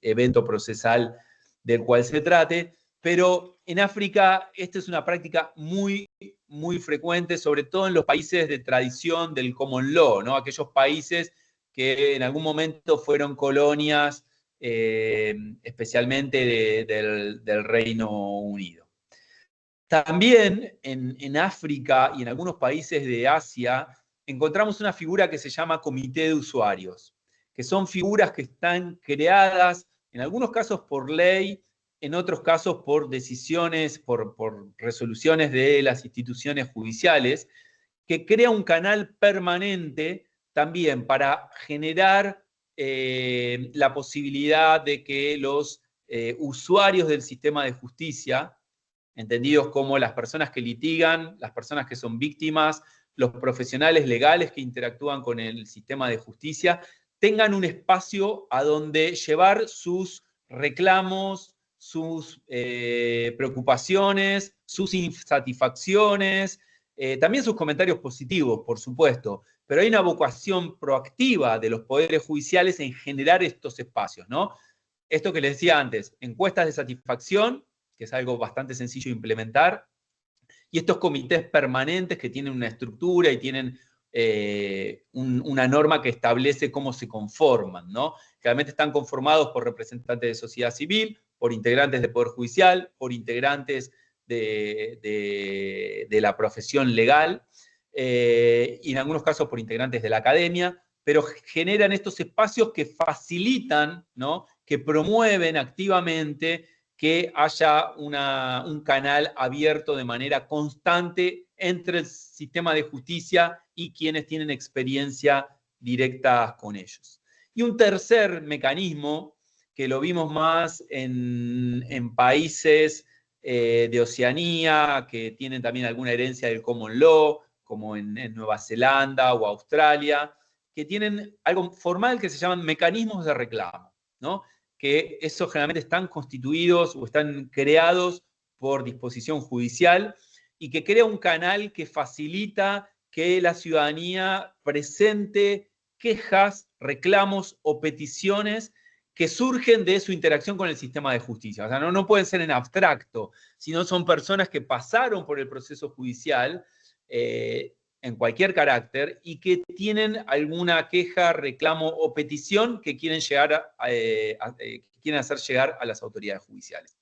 Speaker 3: evento procesal del cual se trate. Pero en África esta es una práctica muy, muy frecuente, sobre todo en los países de tradición del common law, ¿no? Aquellos países que en algún momento fueron colonias, especialmente del Reino Unido. También en África y en algunos países de Asia encontramos una figura que se llama comité de usuarios, que son figuras que están creadas en algunos casos por ley, en otros casos por decisiones, por resoluciones de las instituciones judiciales, que crea un canal permanente también para generar la posibilidad de que los usuarios del sistema de justicia, entendidos como las personas que litigan, las personas que son víctimas, los profesionales legales que interactúan con el sistema de justicia, tengan un espacio a donde llevar sus reclamos, sus preocupaciones, sus insatisfacciones, también sus comentarios positivos, por supuesto, pero hay una vocación proactiva de los poderes judiciales en generar estos espacios, ¿no? Esto que les decía antes, encuestas de satisfacción, que es algo bastante sencillo de implementar, y estos comités permanentes que tienen una estructura y tienen una norma que establece cómo se conforman, ¿no? Generalmente están conformados por representantes de sociedad civil, por integrantes del Poder Judicial, por integrantes de la profesión legal, y en algunos casos por integrantes de la academia, pero generan estos espacios que facilitan, ¿no? Que promueven activamente que haya un canal abierto de manera constante entre el sistema de justicia y quienes tienen experiencia directa con ellos. Y un tercer mecanismo, que lo vimos más en países de Oceanía, que tienen también alguna herencia del common law, como en Nueva Zelanda o Australia, que tienen algo formal que se llaman mecanismos de reclamo, ¿no? Que esos generalmente están constituidos o están creados por disposición judicial y que crea un canal que facilita que la ciudadanía presente quejas, reclamos o peticiones que surgen de su interacción con el sistema de justicia. O sea, no pueden ser en abstracto, sino son personas que pasaron por el proceso judicial en cualquier carácter y que tienen alguna queja, reclamo o petición que quieren quieren hacer llegar a las autoridades judiciales.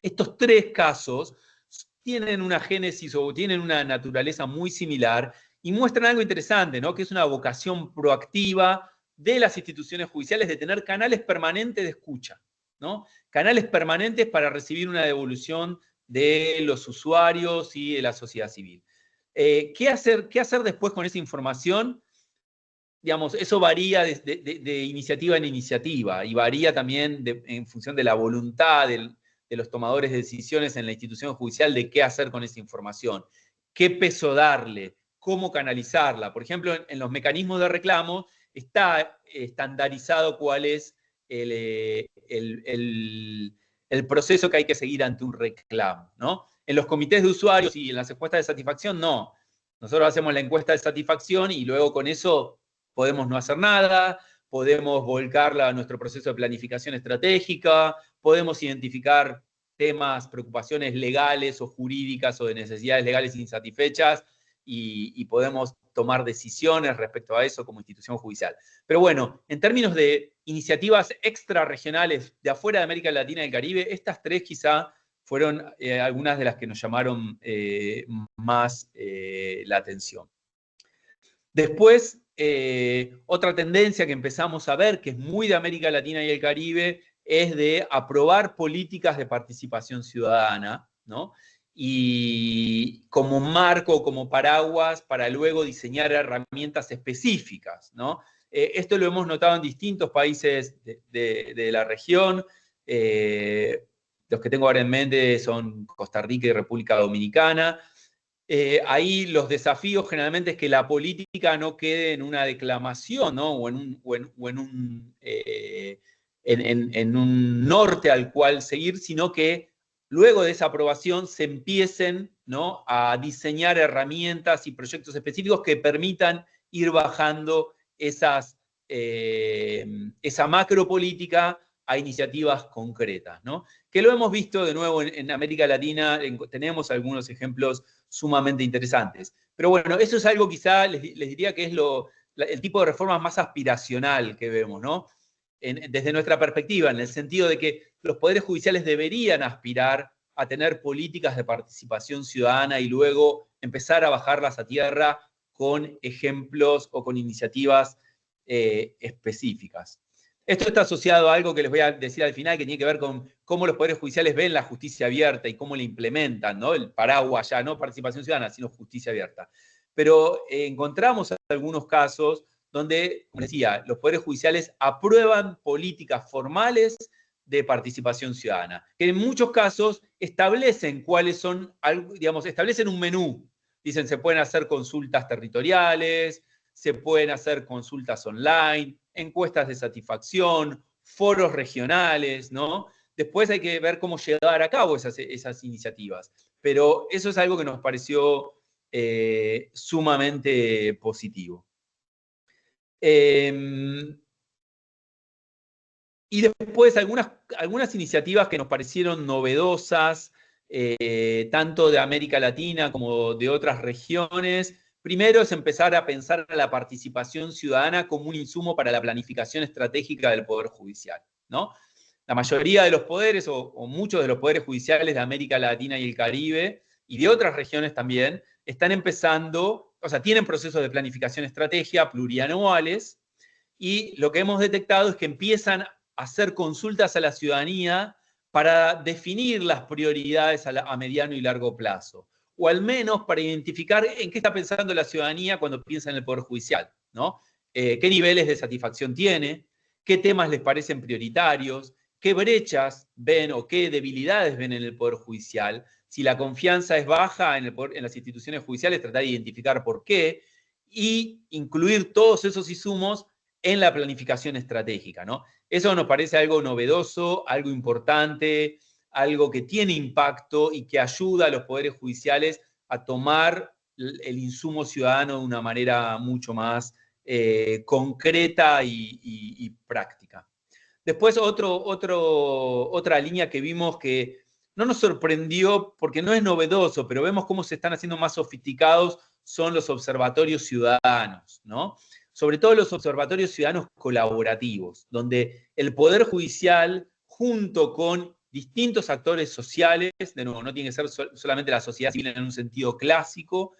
Speaker 3: Estos tres casos tienen una génesis o tienen una naturaleza muy similar y muestran algo interesante, ¿no? Que es una vocación proactiva de las instituciones judiciales de tener canales permanentes de escucha, ¿no? Canales permanentes para recibir una devolución de los usuarios y de la sociedad civil. ¿Qué hacer después con esa información? Digamos, eso varía de iniciativa en iniciativa y varía también en función de la voluntad de los tomadores de decisiones en la institución judicial de qué hacer con esa información, qué peso darle, cómo canalizarla. Por ejemplo, en los mecanismos de reclamo está estandarizado cuál es el proceso que hay que seguir ante un reclamo, ¿no? En los comités de usuarios y en las encuestas de satisfacción, no. Nosotros hacemos la encuesta de satisfacción y luego con eso podemos no hacer nada, podemos volcarla a nuestro proceso de planificación estratégica, podemos identificar temas, preocupaciones legales o jurídicas o de necesidades legales insatisfechas y podemos tomar decisiones respecto a eso como institución judicial. Pero bueno, en términos de iniciativas extrarregionales de afuera de América Latina y el Caribe, estas tres quizá fueron algunas de las que nos llamaron más la atención. Después, otra tendencia que empezamos a ver, que es muy de América Latina y el Caribe, es de aprobar políticas de participación ciudadana, ¿no? Y como marco, como paraguas, para luego diseñar herramientas específicas, ¿no? Esto lo hemos notado en distintos países de la región. Los que tengo ahora en mente son Costa Rica y República Dominicana. Ahí los desafíos generalmente es que la política no quede en una declamación, ¿no? O en un norte al cual seguir, sino que luego de esa aprobación se empiecen, ¿no?, a diseñar herramientas y proyectos específicos que permitan ir bajando esa macropolítica a iniciativas concretas, ¿no? Que lo hemos visto de nuevo en América Latina, tenemos algunos ejemplos sumamente interesantes. Pero bueno, eso es algo quizá, les diría que es el tipo de reforma más aspiracional que vemos, ¿no? Desde nuestra perspectiva, en el sentido de que los poderes judiciales deberían aspirar a tener políticas de participación ciudadana y luego empezar a bajarlas a tierra con ejemplos o con iniciativas específicas. Esto está asociado a algo que les voy a decir al final, que tiene que ver con cómo los poderes judiciales ven la justicia abierta y cómo la implementan, ¿no? El paraguas ya, no participación ciudadana, sino justicia abierta. Pero encontramos algunos casos donde, como decía, los poderes judiciales aprueban políticas formales de participación ciudadana, que en muchos casos establecen cuáles son, digamos, establecen un menú. Dicen, se pueden hacer consultas territoriales, se pueden hacer consultas online, encuestas de satisfacción, foros regionales, ¿no? Después hay que ver cómo llevar a cabo esas iniciativas. Pero eso es algo que nos pareció sumamente positivo. Y después algunas iniciativas que nos parecieron novedosas, tanto de América Latina como de otras regiones. Primero es empezar a pensar a la participación ciudadana como un insumo para la planificación estratégica del Poder Judicial, ¿no? La mayoría de los poderes, o muchos de los poderes judiciales de América Latina y el Caribe, y de otras regiones también, están empezando, o sea, tienen procesos de planificación estratégica plurianuales, y lo que hemos detectado es que empiezan a hacer consultas a la ciudadanía para definir las prioridades a mediano y largo plazo, o al menos para identificar en qué está pensando la ciudadanía cuando piensa en el Poder Judicial, ¿no? ¿Qué niveles de satisfacción tiene? ¿Qué temas les parecen prioritarios? ¿Qué brechas ven o qué debilidades ven en el Poder Judicial? Si la confianza es baja en las instituciones judiciales, tratar de identificar por qué y incluir todos esos insumos en la planificación estratégica, ¿no? Eso nos parece algo novedoso, algo importante, algo que tiene impacto y que ayuda a los poderes judiciales a tomar el insumo ciudadano de una manera mucho más concreta y práctica. Después otra línea que vimos que no nos sorprendió porque no es novedoso, pero vemos cómo se están haciendo más sofisticados, son los observatorios ciudadanos, ¿no? Sobre todo los observatorios ciudadanos colaborativos, donde el Poder Judicial, junto con distintos actores sociales, de nuevo, no tiene que ser solamente la sociedad civil en un sentido clásico,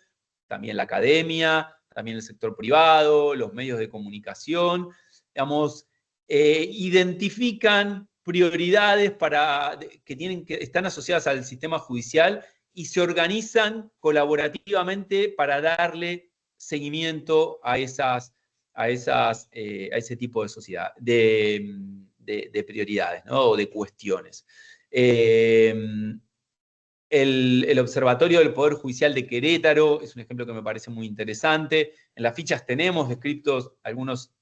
Speaker 3: también la academia, también el sector privado, los medios de comunicación, digamos, identifican prioridades que están asociadas al sistema judicial y se organizan colaborativamente para darle seguimiento a ese tipo de sociedad, de prioridades, ¿no? O de cuestiones. El Observatorio del Poder Judicial de Querétaro es un ejemplo que me parece muy interesante. En las fichas tenemos descritos algunos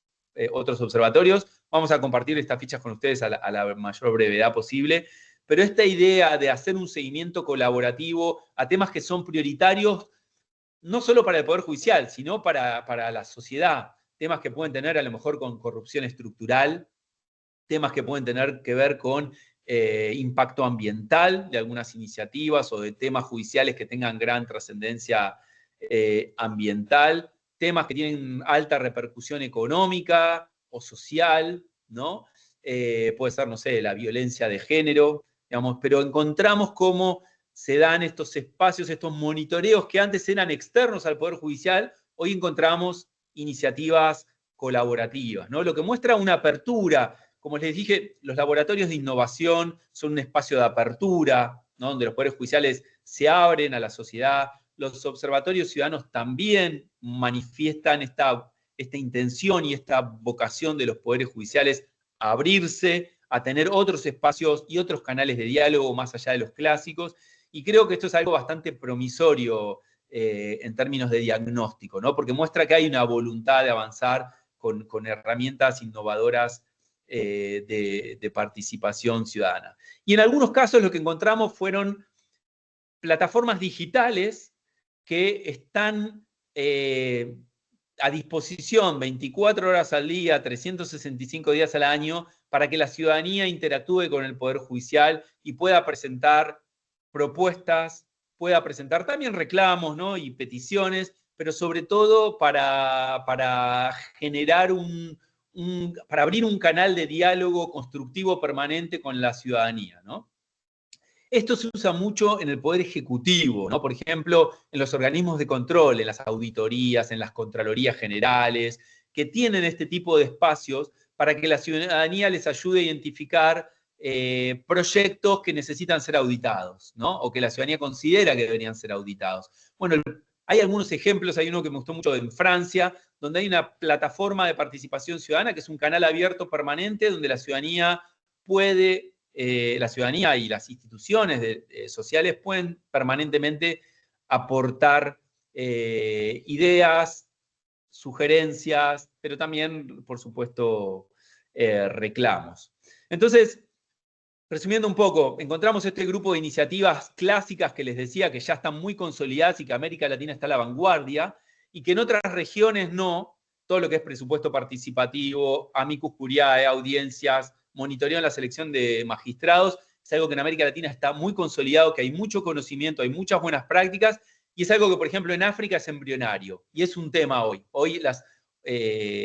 Speaker 3: otros observatorios. Vamos a compartir estas fichas con ustedes a la mayor brevedad posible. Pero esta idea de hacer un seguimiento colaborativo a temas que son prioritarios, no solo para el Poder Judicial, sino para la sociedad. Temas que pueden tener a lo mejor con corrupción estructural, temas que pueden tener que ver con impacto ambiental de algunas iniciativas o de temas judiciales que tengan gran trascendencia ambiental, temas que tienen alta repercusión económica o social, ¿no? Puede ser, no sé, la violencia de género, digamos, pero encontramos cómo se dan estos espacios, estos monitoreos que antes eran externos al Poder Judicial, hoy encontramos iniciativas colaborativas, ¿no? Lo que muestra una apertura. Como les dije, los laboratorios de innovación son un espacio de apertura, ¿no? Donde los poderes judiciales se abren a la sociedad. Los observatorios ciudadanos también manifiestan esta intención y esta vocación de los poderes judiciales a abrirse, a tener otros espacios y otros canales de diálogo más allá de los clásicos. Y creo que esto es algo bastante promisorio en términos de diagnóstico, ¿no? Porque muestra que hay una voluntad de avanzar con herramientas innovadoras de participación ciudadana. Y en algunos casos lo que encontramos fueron plataformas digitales que están a disposición 24 horas al día, 365 días al año, para que la ciudadanía interactúe con el Poder Judicial y pueda presentar propuestas, pueda presentar también reclamos, ¿no? Y peticiones, pero sobre todo para generar para abrir un canal de diálogo constructivo permanente con la ciudadanía, ¿no? Esto se usa mucho en el Poder Ejecutivo, ¿no? Por ejemplo, en los organismos de control, en las auditorías, en las contralorías generales, que tienen este tipo de espacios para que la ciudadanía les ayude a identificar proyectos que necesitan ser auditados, ¿no? O que la ciudadanía considera que deberían ser auditados. Bueno, hay algunos ejemplos, hay uno que me gustó mucho en Francia, donde hay una plataforma de participación ciudadana, que es un canal abierto permanente, donde la ciudadanía puede, la ciudadanía y las instituciones sociales pueden permanentemente aportar ideas, sugerencias, pero también, por supuesto, reclamos. Entonces, resumiendo un poco, encontramos este grupo de iniciativas clásicas que les decía que ya están muy consolidadas y que América Latina está a la vanguardia, y que en otras regiones no, todo lo que es presupuesto participativo, amicus curiae, audiencias, monitoreo en la selección de magistrados, es algo que en América Latina está muy consolidado, que hay mucho conocimiento, hay muchas buenas prácticas, y es algo que, por ejemplo, en África es embrionario, y es un tema hoy. Hoy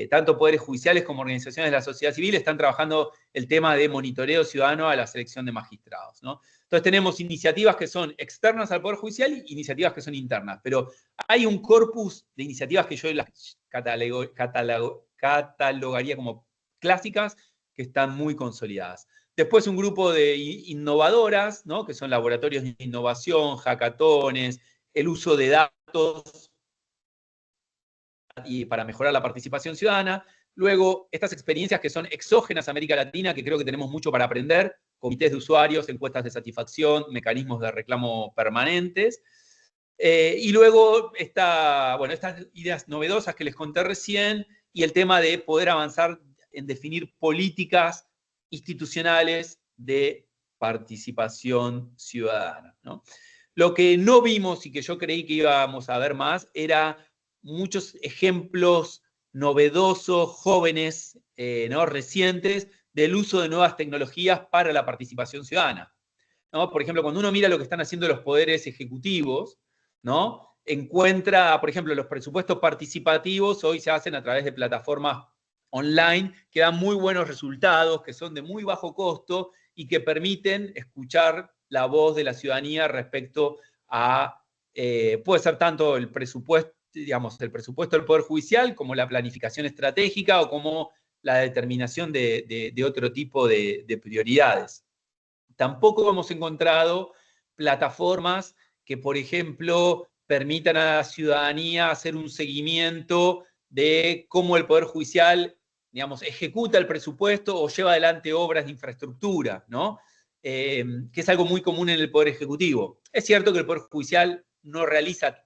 Speaker 3: tanto poderes judiciales como organizaciones de la sociedad civil están trabajando el tema de monitoreo ciudadano a la selección de magistrados, ¿no? Entonces tenemos iniciativas que son externas al Poder Judicial y iniciativas que son internas, pero hay un corpus de iniciativas que yo las catalogaría como clásicas, que están muy consolidadas. Después un grupo de innovadoras, ¿no? Que son laboratorios de innovación, hackatones, el uso de datos y para mejorar la participación ciudadana. Luego, estas experiencias que son exógenas a América Latina, que creo que tenemos mucho para aprender, comités de usuarios, encuestas de satisfacción, mecanismos de reclamo permanentes. Y luego, estas ideas novedosas que les conté recién, y el tema de poder avanzar en definir políticas institucionales de participación ciudadana, ¿no? Lo que no vimos y que yo creí que íbamos a ver más era muchos ejemplos novedosos, jóvenes, ¿no? Recientes, del uso de nuevas tecnologías para la participación ciudadana, ¿no? Por ejemplo, cuando uno mira lo que están haciendo los poderes ejecutivos, ¿no? Encuentra, por ejemplo, los presupuestos participativos hoy se hacen a través de plataformas online que dan muy buenos resultados, que son de muy bajo costo y que permiten escuchar la voz de la ciudadanía respecto a, puede ser tanto el presupuesto, digamos, el presupuesto del Poder Judicial, como la planificación estratégica o como la determinación de otro tipo de prioridades. Tampoco hemos encontrado plataformas que, por ejemplo, permitan a la ciudadanía hacer un seguimiento de cómo el Poder Judicial, digamos, ejecuta el presupuesto o lleva adelante obras de infraestructura, ¿no? Que es algo muy común en el Poder Ejecutivo. Es cierto que el Poder Judicial no realiza,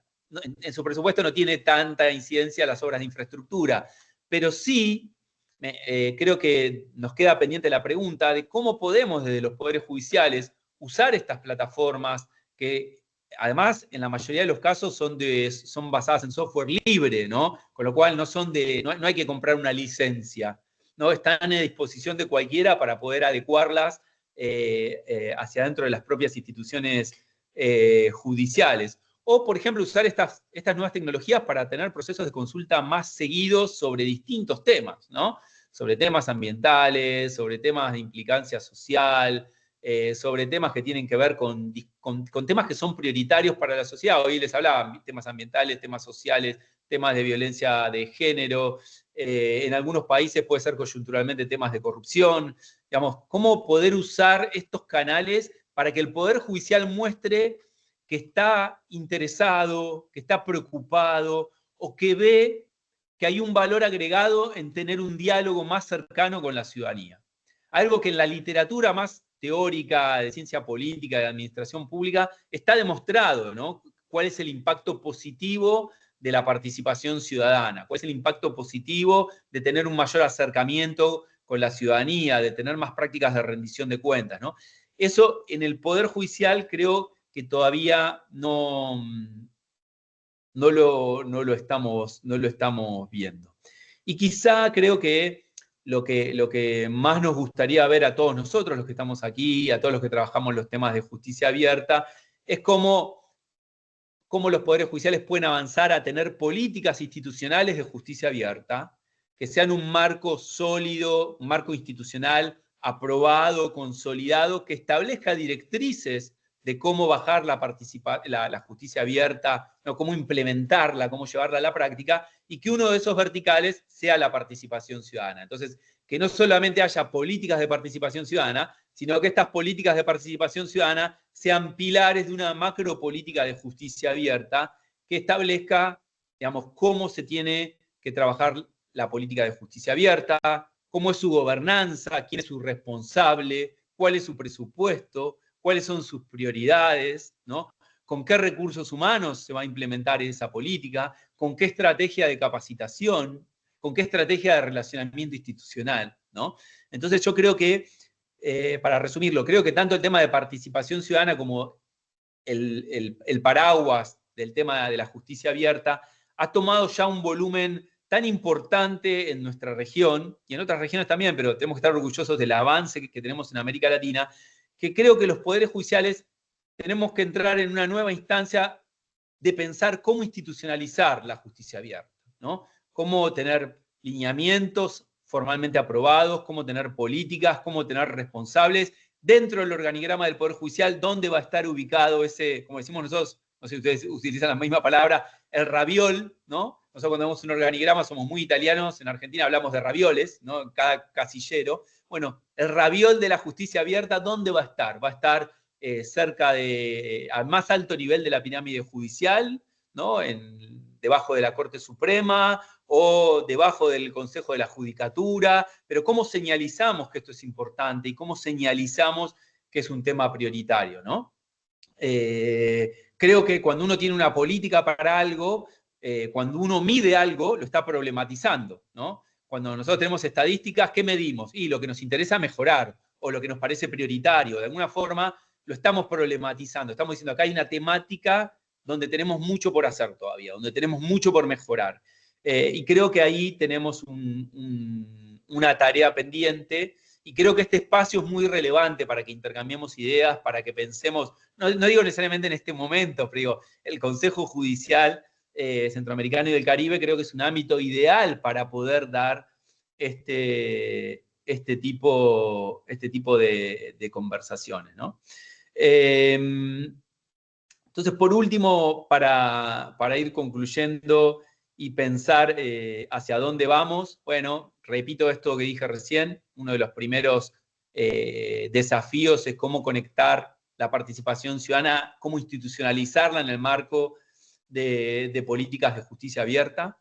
Speaker 3: en su presupuesto no tiene tanta incidencia las obras de infraestructura, pero sí creo que nos queda pendiente la pregunta de cómo podemos desde los poderes judiciales usar estas plataformas que además en la mayoría de los casos son basadas en software libre, ¿no? Con lo cual no hay que comprar una licencia, ¿no? Están a disposición de cualquiera para poder adecuarlas hacia dentro de las propias instituciones judiciales. O, por ejemplo, usar estas nuevas tecnologías para tener procesos de consulta más seguidos sobre distintos temas, ¿no? Sobre temas ambientales, sobre temas de implicancia social, sobre temas que tienen que ver con temas que son prioritarios para la sociedad. Hoy les hablaba temas ambientales, temas sociales, temas de violencia de género. En algunos países puede ser coyunturalmente temas de corrupción. Digamos, cómo poder usar estos canales para que el Poder Judicial muestre que está interesado, que está preocupado o que ve que hay un valor agregado en tener un diálogo más cercano con la ciudadanía. Algo que en la literatura más teórica de ciencia política, de administración pública, está demostrado, ¿no? ¿Cuál es el impacto positivo de la participación ciudadana? ¿Cuál es el impacto positivo de tener un mayor acercamiento con la ciudadanía, de tener más prácticas de rendición de cuentas, ¿no? Eso en el Poder Judicial creo que todavía no lo estamos viendo. Y quizá creo que lo que más nos gustaría ver a todos nosotros, los que estamos aquí, a todos los que trabajamos en los temas de justicia abierta, es cómo los poderes judiciales pueden avanzar a tener políticas institucionales de justicia abierta, que sean un marco sólido, un marco institucional aprobado, consolidado, que establezca directrices de cómo bajar la justicia abierta, ¿no? Cómo implementarla, cómo llevarla a la práctica, y que uno de esos verticales sea la participación ciudadana. Entonces, que no solamente haya políticas de participación ciudadana, sino que estas políticas de participación ciudadana sean pilares de una macro política de justicia abierta que establezca, digamos, cómo se tiene que trabajar la política de justicia abierta, cómo es su gobernanza, quién es su responsable, cuál es su presupuesto, cuáles son sus prioridades, ¿no? Con qué recursos humanos se va a implementar esa política, con qué estrategia de capacitación, con qué estrategia de relacionamiento institucional, ¿no? Entonces yo creo que, para resumirlo, creo que tanto el tema de participación ciudadana como el paraguas del tema de la justicia abierta ha tomado ya un volumen tan importante en nuestra región, y en otras regiones también, pero tenemos que estar orgullosos del avance que tenemos en América Latina, que creo que los poderes judiciales tenemos que entrar en una nueva instancia de pensar cómo institucionalizar la justicia abierta, ¿no? Cómo tener lineamientos formalmente aprobados, cómo tener políticas, cómo tener responsables dentro del organigrama del Poder Judicial, dónde va a estar ubicado ese, como decimos nosotros, no sé si ustedes utilizan la misma palabra, el raviol, ¿no? Nosotros cuando vemos un organigrama somos muy italianos, en Argentina hablamos de ravioles, ¿no? En cada casillero. Bueno, el raviol de la justicia abierta, ¿dónde va a estar? Va a estar cerca al más alto nivel de la pirámide judicial, ¿no? Debajo de la Corte Suprema o debajo del Consejo de la Judicatura, pero ¿cómo señalizamos que esto es importante y cómo señalizamos que es un tema prioritario, ¿no? Creo que cuando uno tiene una política para algo, cuando uno mide algo, lo está problematizando, ¿no? Cuando nosotros tenemos estadísticas, ¿qué medimos? Y lo que nos interesa mejorar, o lo que nos parece prioritario. De alguna forma, lo estamos problematizando. Estamos diciendo, acá hay una temática donde tenemos mucho por hacer todavía, donde tenemos mucho por mejorar. Y creo que ahí tenemos una tarea pendiente, y creo que este espacio es muy relevante para que intercambiemos ideas, para que pensemos, no digo necesariamente en este momento, pero digo, el Consejo Judicial Centroamericano y del Caribe creo que es un ámbito ideal para poder dar este tipo de conversaciones, ¿no? Entonces, por último, para ir concluyendo y pensar hacia dónde vamos, bueno, repito esto que dije recién, uno de los primeros desafíos es cómo conectar la participación ciudadana, cómo institucionalizarla en el marco de políticas de justicia abierta.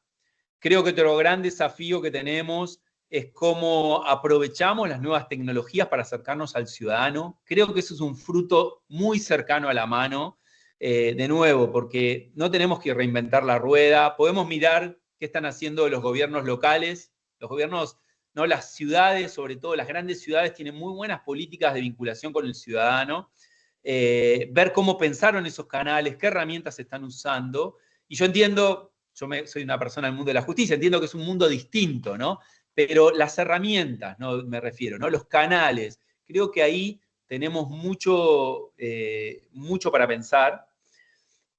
Speaker 3: Creo que otro gran desafío que tenemos es cómo aprovechamos las nuevas tecnologías para acercarnos al ciudadano. Creo que eso es un fruto muy cercano a la mano, de nuevo, porque no tenemos que reinventar la rueda, podemos mirar qué están haciendo los gobiernos locales, los gobiernos, ¿no? Las ciudades, sobre todo las grandes ciudades, tienen muy buenas políticas de vinculación con el ciudadano, ver cómo pensaron esos canales, qué herramientas están usando, y yo entiendo, soy una persona del mundo de la justicia, entiendo que es un mundo distinto, ¿no? Pero las herramientas, ¿no? Me refiero, ¿no? Los canales, creo que ahí tenemos mucho para pensar.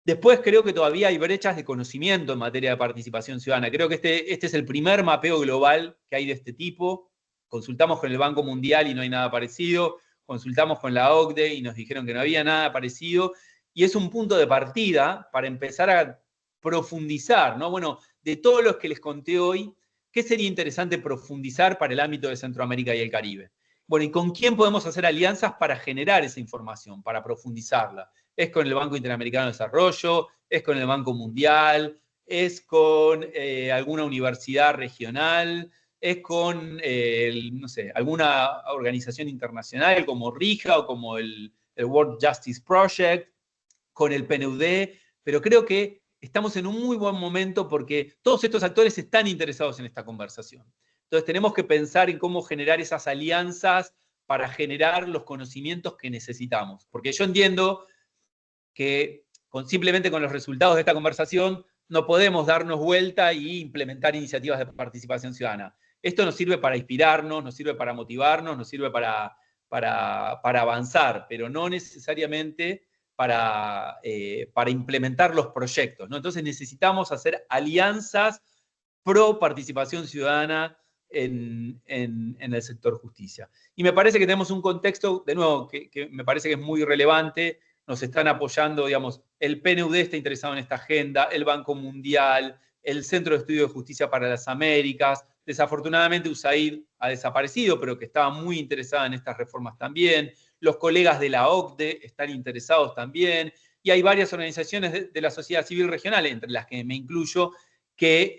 Speaker 3: Después creo que todavía hay brechas de conocimiento en materia de participación ciudadana. Creo que este es el primer mapeo global que hay de este tipo. Consultamos con el Banco Mundial y no hay nada parecido. consultamos con la OCDE y nos dijeron que no había nada parecido, y es un punto de partida para empezar a profundizar, ¿no? Bueno, de todos los que les conté hoy, ¿qué sería interesante profundizar para el ámbito de Centroamérica y el Caribe? Bueno, ¿y con quién podemos hacer alianzas para generar esa información, para profundizarla? ¿Es con el Banco Interamericano de Desarrollo? ¿Es con el Banco Mundial? ¿Es con alguna universidad regional? ¿Es con, no sé, alguna organización internacional como RIJA o como el World Justice Project? ¿Con el PNUD? Pero creo que estamos en un muy buen momento porque todos estos actores están interesados en esta conversación. Entonces tenemos que pensar en cómo generar esas alianzas para generar los conocimientos que necesitamos. Porque yo entiendo que simplemente con los resultados de esta conversación no podemos darnos vuelta e implementar iniciativas de participación ciudadana. Esto nos sirve para inspirarnos, nos sirve para motivarnos, nos sirve para avanzar, pero no necesariamente para implementar los proyectos, ¿no? Entonces necesitamos hacer alianzas pro participación ciudadana en el sector justicia. Y me parece que tenemos un contexto, de nuevo, que me parece que es muy relevante. Nos están apoyando, digamos, el PNUD está interesado en esta agenda, el Banco Mundial, el Centro de Estudio de Justicia para las Américas. Desafortunadamente USAID ha desaparecido, pero que estaba muy interesada en estas reformas también. Los colegas de la OCDE están interesados también. Y hay varias organizaciones de la sociedad civil regional, entre las que me incluyo, que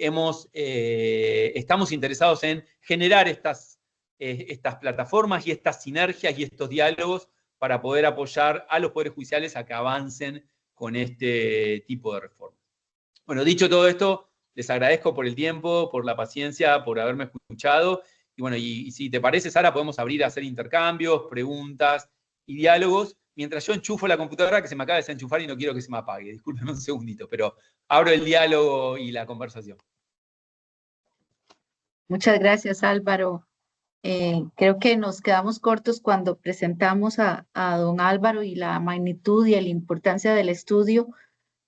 Speaker 3: estamos interesados en generar estas plataformas y estas sinergias y estos diálogos para poder apoyar a los poderes judiciales a que avancen con este tipo de reformas. Bueno, dicho todo esto, les agradezco por el tiempo, por la paciencia, por haberme escuchado. Y bueno, y si te parece, Sara, podemos abrir a hacer intercambios, preguntas y diálogos, mientras yo enchufo la computadora que se me acaba de desenchufar y no quiero que se me apague. Discúlpenme un segundito, pero abro el diálogo y la conversación.
Speaker 2: Muchas gracias, Álvaro. Creo que nos quedamos cortos cuando presentamos a don Álvaro y la magnitud y la importancia del estudio.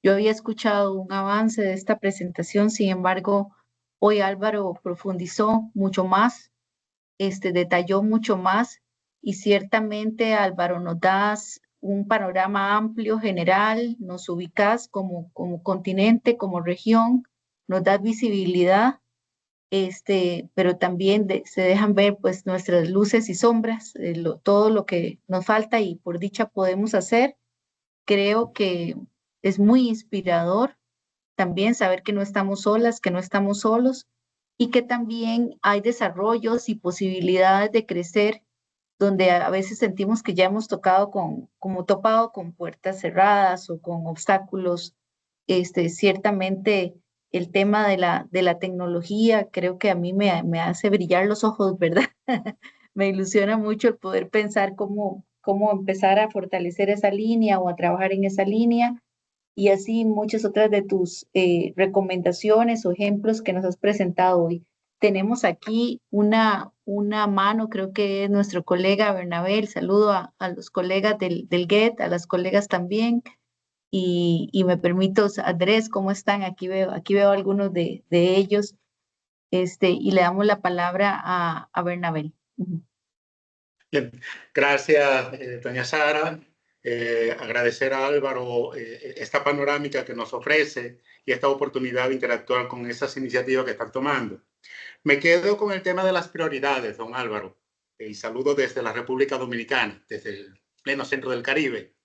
Speaker 2: Yo había escuchado un avance de esta presentación, sin embargo, hoy Álvaro profundizó mucho más, detalló mucho más, y ciertamente, Álvaro, nos das un panorama amplio, general, nos ubicas como continente, como región, nos das visibilidad, pero también se dejan ver pues nuestras luces y sombras, todo lo que nos falta y por dicha podemos hacer. Creo que es muy inspirador también saber que no estamos solas, que no estamos solos, y que también hay desarrollos y posibilidades de crecer donde a veces sentimos que ya hemos topado con puertas cerradas o con obstáculos. Ciertamente el tema de la tecnología creo que a mí me hace brillar los ojos, ¿verdad? Me ilusiona mucho el poder pensar cómo empezar a fortalecer esa línea o a trabajar en esa línea, y así muchas otras de tus recomendaciones o ejemplos que nos has presentado hoy. Tenemos aquí una mano, creo que es nuestro colega Bernabé. El saludo a los colegas del GET, a las colegas también. Y me permito, Andrés, ¿cómo están? Aquí veo algunos de ellos. Y le damos la palabra a Bernabé.
Speaker 4: Bien, gracias, doña Sara. Agradecer a Álvaro esta panorámica que nos ofrece y esta oportunidad de interactuar con esas iniciativas que están tomando. Me quedo con el tema de las prioridades, don Álvaro, y saludo desde la República Dominicana, desde el pleno centro del Caribe.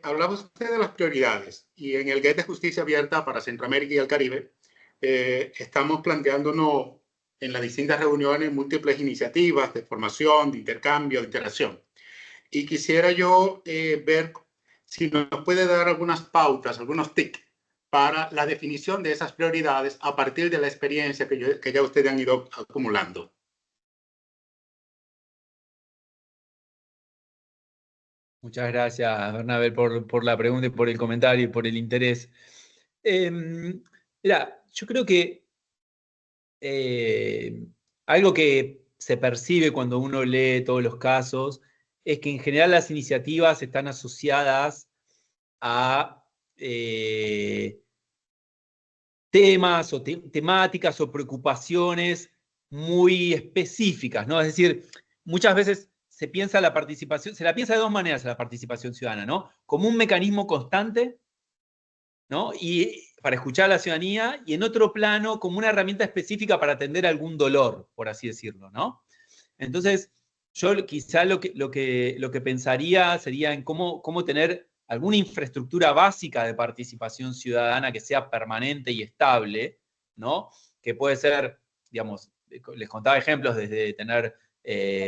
Speaker 4: Hablaba usted de las prioridades y en el GET de Justicia Abierta para Centroamérica y el Caribe estamos planteándonos en las distintas reuniones múltiples iniciativas de formación, de intercambio, de interacción. Y quisiera yo ver si nos puede dar algunas pautas, algunos tips para la definición de esas prioridades a partir de la experiencia que ya ustedes han ido acumulando.
Speaker 3: Muchas gracias, Bernabé, por la pregunta y por el comentario y por el interés. Mira, yo creo que algo que se percibe cuando uno lee todos los casos es que en general las iniciativas están asociadas a temas o temáticas o preocupaciones muy específicas, ¿no? Es decir, muchas veces se piensa la participación, se la piensa de dos maneras a la participación ciudadana, ¿no? Como un mecanismo constante, ¿no? Y para escuchar a la ciudadanía, y en otro plano, como una herramienta específica para atender algún dolor, por así decirlo, ¿no? Entonces, yo quizá lo que pensaría sería en cómo tener alguna infraestructura básica de participación ciudadana que sea permanente y estable, ¿no? Que puede ser, digamos, les contaba ejemplos desde tener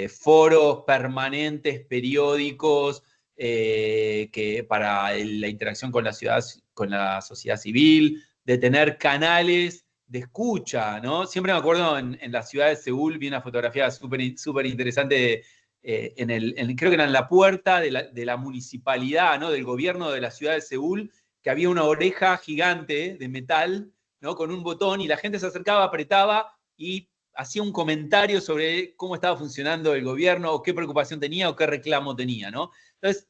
Speaker 3: foros permanentes, periódicos, que para la interacción con la sociedad civil, de tener canales de escucha, ¿no? Siempre me acuerdo en la ciudad de Seúl, vi una fotografía súper interesante creo que era en la puerta de la municipalidad, ¿no? Del gobierno de la ciudad de Seúl, que había una oreja gigante de metal, ¿no? Con un botón, y la gente se acercaba, apretaba y hacía un comentario sobre cómo estaba funcionando el gobierno, o qué preocupación tenía, o qué reclamo tenía, ¿no? Entonces,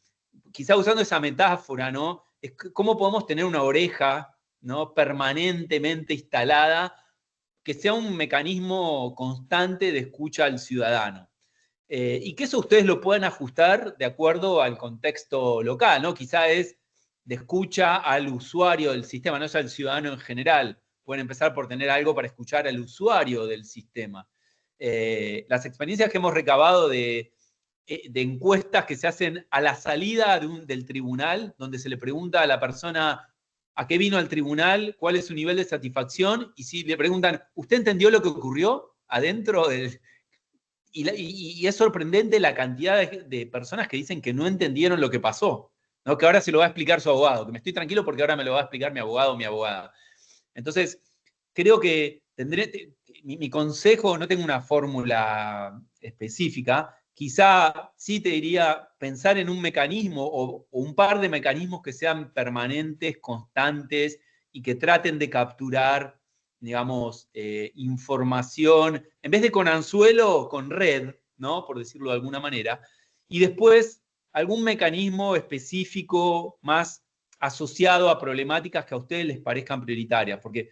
Speaker 3: quizá usando esa metáfora, ¿no? Es cómo podemos tener una oreja, ¿no? Permanentemente instalada, que sea un mecanismo constante de escucha al ciudadano. Y que eso ustedes lo puedan ajustar de acuerdo al contexto local, ¿no? Quizá es de escucha al usuario del sistema, no es al ciudadano en general. Pueden empezar por tener algo para escuchar al usuario del sistema. Las experiencias que hemos recabado de encuestas que se hacen a la salida del tribunal, donde se le pregunta a la persona a qué vino al tribunal, cuál es su nivel de satisfacción, y si le preguntan, ¿usted entendió lo que ocurrió adentro del...? Y es sorprendente la cantidad de personas que dicen que no entendieron lo que pasó, ¿no? Que ahora se lo va a explicar su abogado, que me estoy tranquilo porque ahora me lo va a explicar mi abogado o mi abogada. Entonces, creo que mi consejo, no tengo una fórmula específica, quizá sí te diría pensar en un mecanismo o un par de mecanismos que sean permanentes, constantes y que traten de capturar, digamos, información, en vez de con anzuelo, con red, ¿no? Por decirlo de alguna manera. Y después algún mecanismo específico más asociado a problemáticas que a ustedes les parezcan prioritarias, porque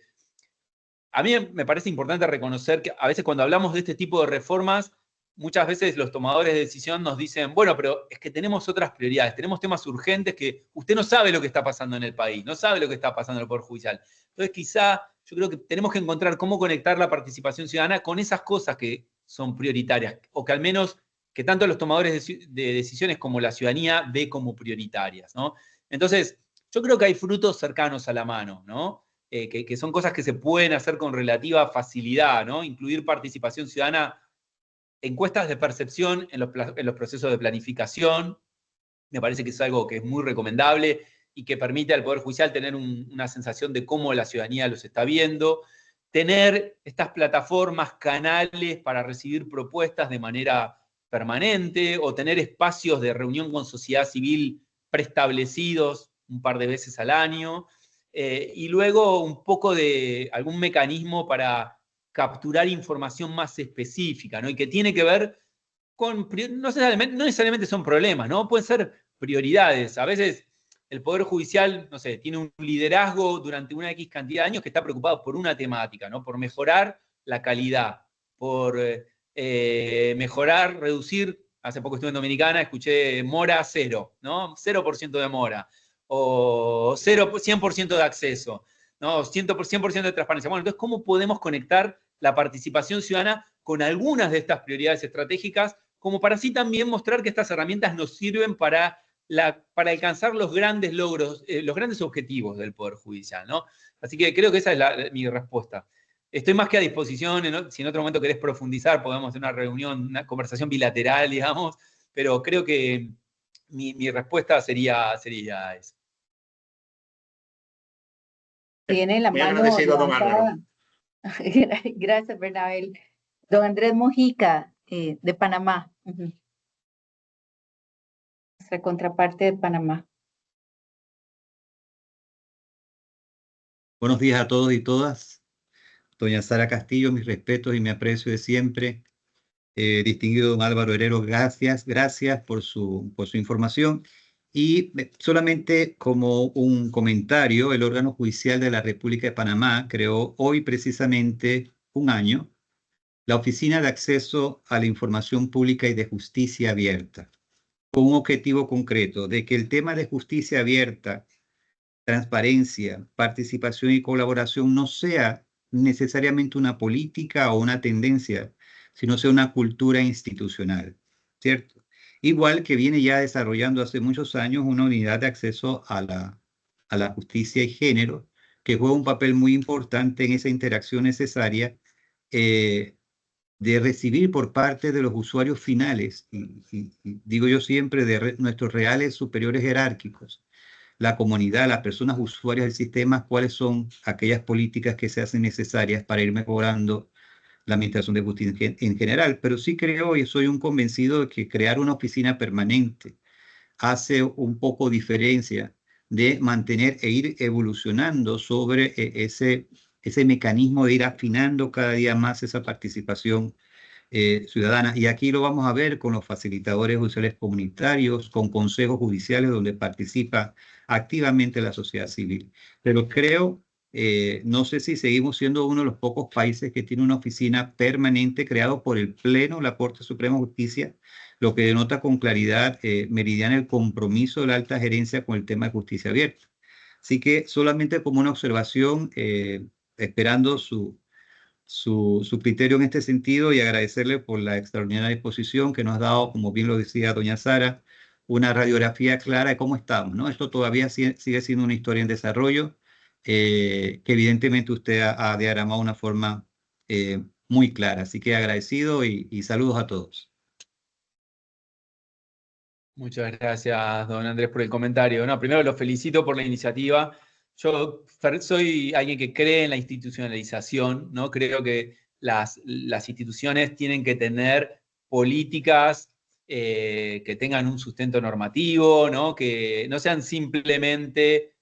Speaker 3: a mí me parece importante reconocer que a veces cuando hablamos de este tipo de reformas, muchas veces los tomadores de decisión nos dicen, bueno, pero es que tenemos otras prioridades, tenemos temas urgentes que usted no sabe lo que está pasando en el país, no sabe lo que está pasando en el Poder Judicial. Entonces quizá yo creo que tenemos que encontrar cómo conectar la participación ciudadana con esas cosas que son prioritarias, o que al menos que tanto los tomadores de decisiones como la ciudadanía ve como prioritarias, ¿no? Entonces, yo creo que hay frutos cercanos a la mano, ¿no? Que son cosas que se pueden hacer con relativa facilidad, ¿no? Incluir participación ciudadana, encuestas de percepción en los procesos de planificación, me parece que es algo que es muy recomendable y que permite al Poder Judicial tener una sensación de cómo la ciudadanía los está viendo, tener estas plataformas, canales para recibir propuestas de manera permanente, o tener espacios de reunión con sociedad civil preestablecidos un par de veces al año, y luego un poco de algún mecanismo para capturar información más específica, ¿no? Y que tiene que ver con, no necesariamente son problemas, ¿no? Pueden ser prioridades. A veces el Poder Judicial, no sé, tiene un liderazgo durante una X cantidad de años que está preocupado por una temática, ¿no? Por mejorar la calidad, por mejorar, reducir. Hace poco estuve en Dominicana, escuché mora cero, ¿no? 0% de mora, o 100% de acceso, ¿no? 100% de transparencia. Bueno, entonces, ¿cómo podemos conectar la participación ciudadana con algunas de estas prioridades estratégicas, como para así también mostrar que estas herramientas nos sirven para alcanzar los grandes logros, los grandes objetivos del Poder Judicial, ¿no? Así que creo que esa es mi respuesta. Estoy más que a disposición, si en otro momento querés profundizar, podemos hacer una reunión, una conversación bilateral, digamos, pero creo que mi respuesta sería esa.
Speaker 2: Tiene la
Speaker 4: Muy
Speaker 2: mano
Speaker 4: agradecido, don
Speaker 2: levantada.
Speaker 4: Álvaro.
Speaker 2: Gracias, Bernabel. Don Andrés Mojica, de Panamá. Nuestra contraparte de Panamá.
Speaker 5: Buenos días a todos y todas. Doña Sara Castillo, mis respetos y mi aprecio de siempre. Distinguido don Álvaro Herrero, gracias por su información. Y solamente como un comentario, el órgano judicial de la República de Panamá creó hoy precisamente un año la Oficina de Acceso a la Información Pública y de Justicia Abierta, con un objetivo concreto de que el tema de justicia abierta, transparencia, participación y colaboración no sea necesariamente una política o una tendencia, sino sea una cultura institucional, ¿cierto? Igual que viene ya desarrollando hace muchos años una unidad de acceso a la justicia y género, que juega un papel muy importante en esa interacción necesaria de recibir por parte de los usuarios finales, y digo yo siempre, de nuestros reales superiores jerárquicos, la comunidad, las personas usuarias del sistema, cuáles son aquellas políticas que se hacen necesarias para ir mejorando la administración de justicia en general. Pero sí creo y soy un convencido de que crear una oficina permanente hace un poco diferencia de mantener e ir evolucionando sobre ese mecanismo de ir afinando cada día más esa participación ciudadana. Y aquí lo vamos a ver con los facilitadores judiciales comunitarios, con consejos judiciales donde participa activamente la sociedad civil. Pero creo, no sé si seguimos siendo uno de los pocos países que tiene una oficina permanente creado por el Pleno, la Corte Suprema de Justicia, lo que denota con claridad meridiana el compromiso de la alta gerencia con el tema de justicia abierta. Así que solamente como una observación, esperando su criterio en este sentido y agradecerle por la extraordinaria disposición que nos ha dado, como bien lo decía doña Sara, una radiografía clara de cómo estamos, ¿no? Esto todavía sigue siendo una historia en desarrollo que evidentemente usted ha diagramado de una forma muy clara. Así que agradecido y saludos a todos.
Speaker 3: Muchas gracias, don Andrés, por el comentario. No, primero lo felicito por la iniciativa. Yo soy alguien que cree en la institucionalización, ¿no? Creo que las instituciones tienen que tener políticas que tengan un sustento normativo, ¿no? Que no sean simplemente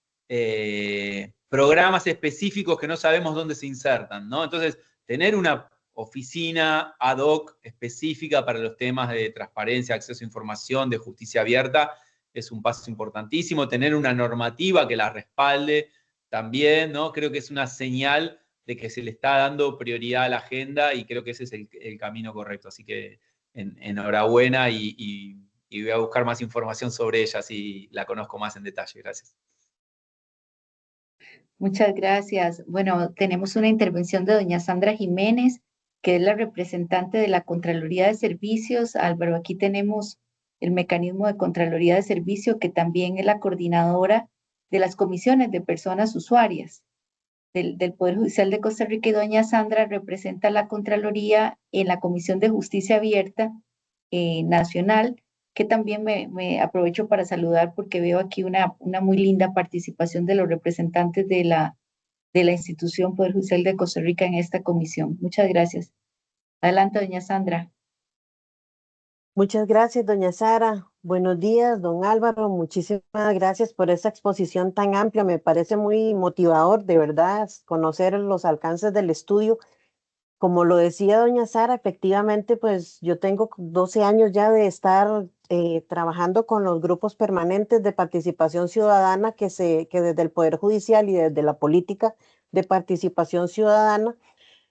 Speaker 3: programas específicos que no sabemos dónde se insertan, ¿no? Entonces, tener una oficina ad hoc específica para los temas de transparencia, acceso a información, de justicia abierta, es un paso importantísimo. Tener una normativa que la respalde también, ¿no? Creo que es una señal de que se le está dando prioridad a la agenda y creo que ese es el camino correcto. Así que enhorabuena y voy a buscar más información sobre ella, si la conozco más en detalle. Gracias.
Speaker 2: Muchas gracias. Bueno, tenemos una intervención de doña Sandra Jiménez, que es la representante de la Contraloría de Servicios. Álvaro, aquí tenemos el mecanismo de Contraloría de Servicio, que también es la coordinadora de las comisiones de personas usuarias del Poder Judicial de Costa Rica, y doña Sandra representa la Contraloría en la Comisión de Justicia Abierta Nacional, que también me aprovecho para saludar porque veo aquí una muy linda participación de los representantes de la institución Poder Judicial de Costa Rica en esta comisión. Muchas gracias. Adelante, doña Sandra.
Speaker 6: Muchas gracias, doña Sara. Buenos días, don Álvaro. Muchísimas gracias por esa exposición tan amplia. Me parece muy motivador, de verdad, conocer los alcances del estudio. Como lo decía doña Sara, efectivamente, pues yo tengo 12 años ya de estar trabajando con los grupos permanentes de participación ciudadana que desde el Poder Judicial y desde la política de participación ciudadana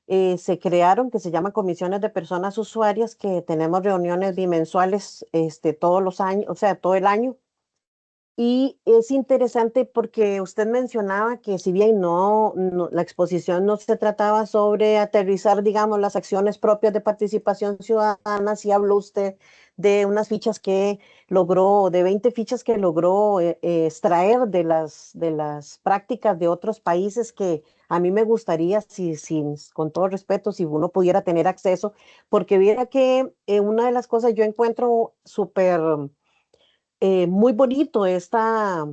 Speaker 6: se crearon, que se llaman comisiones de personas usuarias, que tenemos reuniones bimensuales todos los años, o sea, todo el año. Y es interesante porque usted mencionaba que si bien la exposición no se trataba sobre aterrizar, digamos, las acciones propias de participación ciudadana, sí habló usted de unas fichas que logró, de 20 fichas que logró extraer de las prácticas de otros países, que a mí me gustaría, con todo respeto, si uno pudiera tener acceso, porque viera que una de las cosas yo encuentro súper muy bonito esta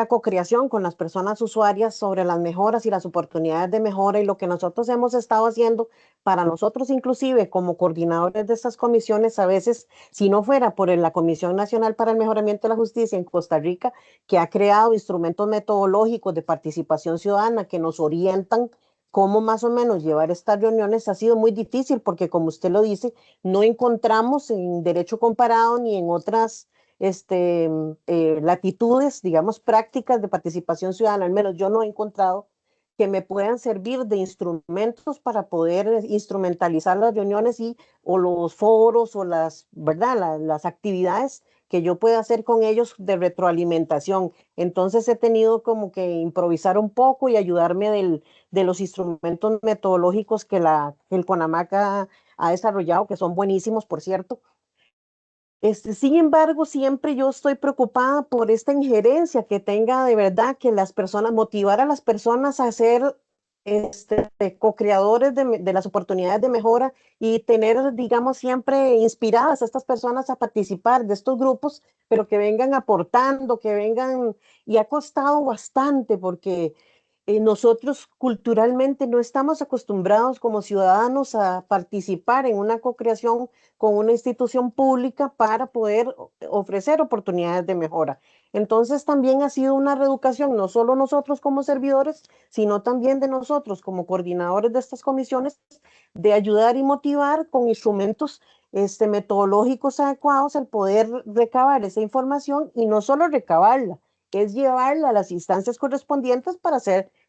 Speaker 6: cocreación con las personas usuarias sobre las mejoras y las oportunidades de mejora, y lo que nosotros hemos estado haciendo para nosotros, inclusive como coordinadores de estas comisiones. A veces, si no fuera por la Comisión Nacional para el Mejoramiento de la Justicia en Costa Rica, que ha creado instrumentos metodológicos de participación ciudadana que nos orientan cómo más o menos llevar estas reuniones, ha sido muy difícil porque, como usted lo dice, no encontramos en derecho comparado ni en otras latitudes, digamos, prácticas de participación ciudadana. Al menos yo no he encontrado que me puedan servir de instrumentos para poder instrumentalizar las reuniones o los foros o ¿verdad? Las actividades que yo pueda hacer con ellos de retroalimentación. Entonces he tenido como que improvisar un poco y ayudarme de los instrumentos metodológicos que el CONAMAC ha desarrollado, que son buenísimos, por cierto. Sin embargo, siempre yo estoy preocupada por esta injerencia que tenga de verdad que las personas, motivar a las personas a ser co-creadores de las oportunidades de mejora y tener, digamos, siempre inspiradas a estas personas a participar de estos grupos, pero que vengan aportando, que vengan, y ha costado bastante porque nosotros culturalmente no estamos acostumbrados como ciudadanos a participar en una co-creación con una institución pública para poder ofrecer oportunidades de mejora. Entonces también ha sido una reeducación, no solo nosotros como servidores, sino también de nosotros como coordinadores de estas comisiones, de ayudar y motivar con instrumentos metodológicos adecuados el poder recabar esa información y no solo recabarla, es llevarla a las instancias correspondientes para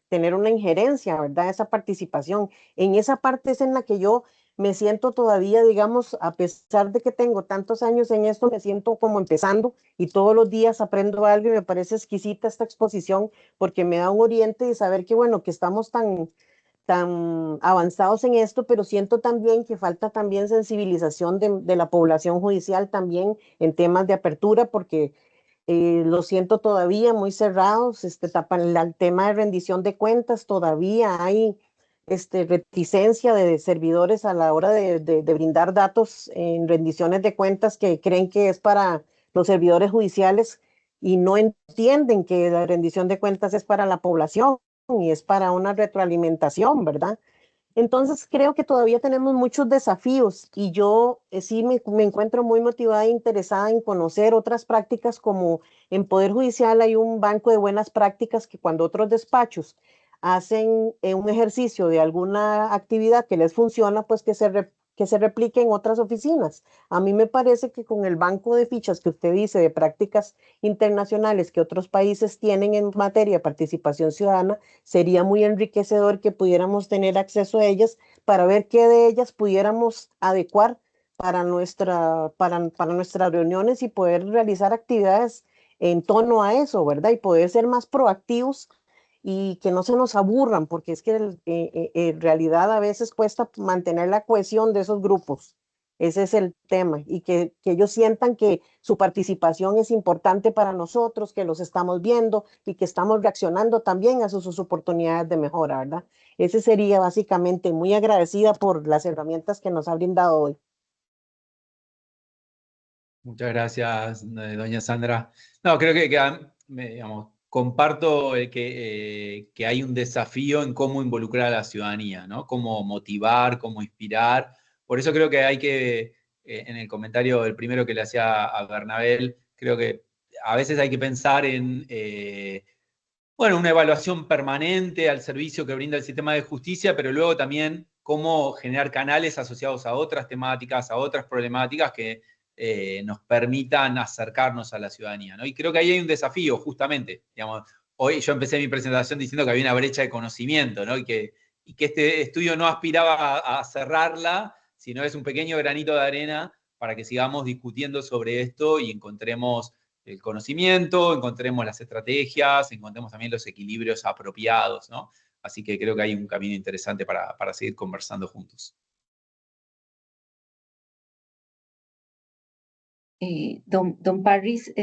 Speaker 6: tener una injerencia, ¿verdad? Esa participación. En esa parte es en la que yo me siento todavía, digamos, a pesar de que tengo tantos años en esto, me siento como empezando y todos los días aprendo algo y me parece exquisita esta exposición porque me da un oriente de saber que, bueno, que estamos tan avanzados en esto, pero siento también que falta también sensibilización de la población judicial también en temas de apertura, porque lo siento todavía muy cerrados, tapan el tema de rendición de cuentas, todavía hay reticencia de servidores a la hora de brindar datos en rendiciones de cuentas que creen que es para los servidores judiciales y no entienden que la rendición de cuentas es para la población y es para una retroalimentación, ¿verdad? Entonces creo que todavía tenemos muchos desafíos y yo sí me encuentro muy motivada e interesada en conocer otras prácticas, como en Poder Judicial hay un banco de buenas prácticas que cuando otros despachos hacen un ejercicio de alguna actividad que les funciona, pues que se replique en otras oficinas. A mí me parece que con el banco de fichas que usted dice de prácticas internacionales que otros países tienen en materia de participación ciudadana, sería muy enriquecedor que pudiéramos tener acceso a ellas para ver qué de ellas pudiéramos adecuar para nuestras reuniones y poder realizar actividades en torno a eso, ¿verdad? Y poder ser más proactivos y que no se nos aburran, porque es que en realidad a veces cuesta mantener la cohesión de esos grupos. Ese es el tema, y que ellos sientan que su participación es importante para nosotros, que los estamos viendo y que estamos reaccionando también a sus oportunidades de mejora, ¿verdad? Ese sería básicamente, muy agradecida por las herramientas que nos ha brindado hoy.
Speaker 3: Muchas gracias, doña Sandra. No, creo que digamos, comparto que hay un desafío en cómo involucrar a la ciudadanía, ¿no? Cómo motivar, cómo inspirar. Por eso creo que hay que, en el comentario, el primero que le hacía a Bernabel, creo que a veces hay que pensar en, bueno, una evaluación permanente al servicio que brinda el sistema de justicia, pero luego también cómo generar canales asociados a otras temáticas, a otras problemáticas que nos permitan acercarnos a la ciudadanía, ¿no? Y creo que ahí hay un desafío, justamente. Digamos, hoy yo empecé mi presentación diciendo que había una brecha de conocimiento, ¿no? Y que este estudio no aspiraba a cerrarla, sino es un pequeño granito de arena para que sigamos discutiendo sobre esto y encontremos el conocimiento, encontremos las estrategias, encontremos también los equilibrios apropiados, ¿no? Así que creo que hay un camino interesante para seguir conversando juntos.
Speaker 2: Don Parris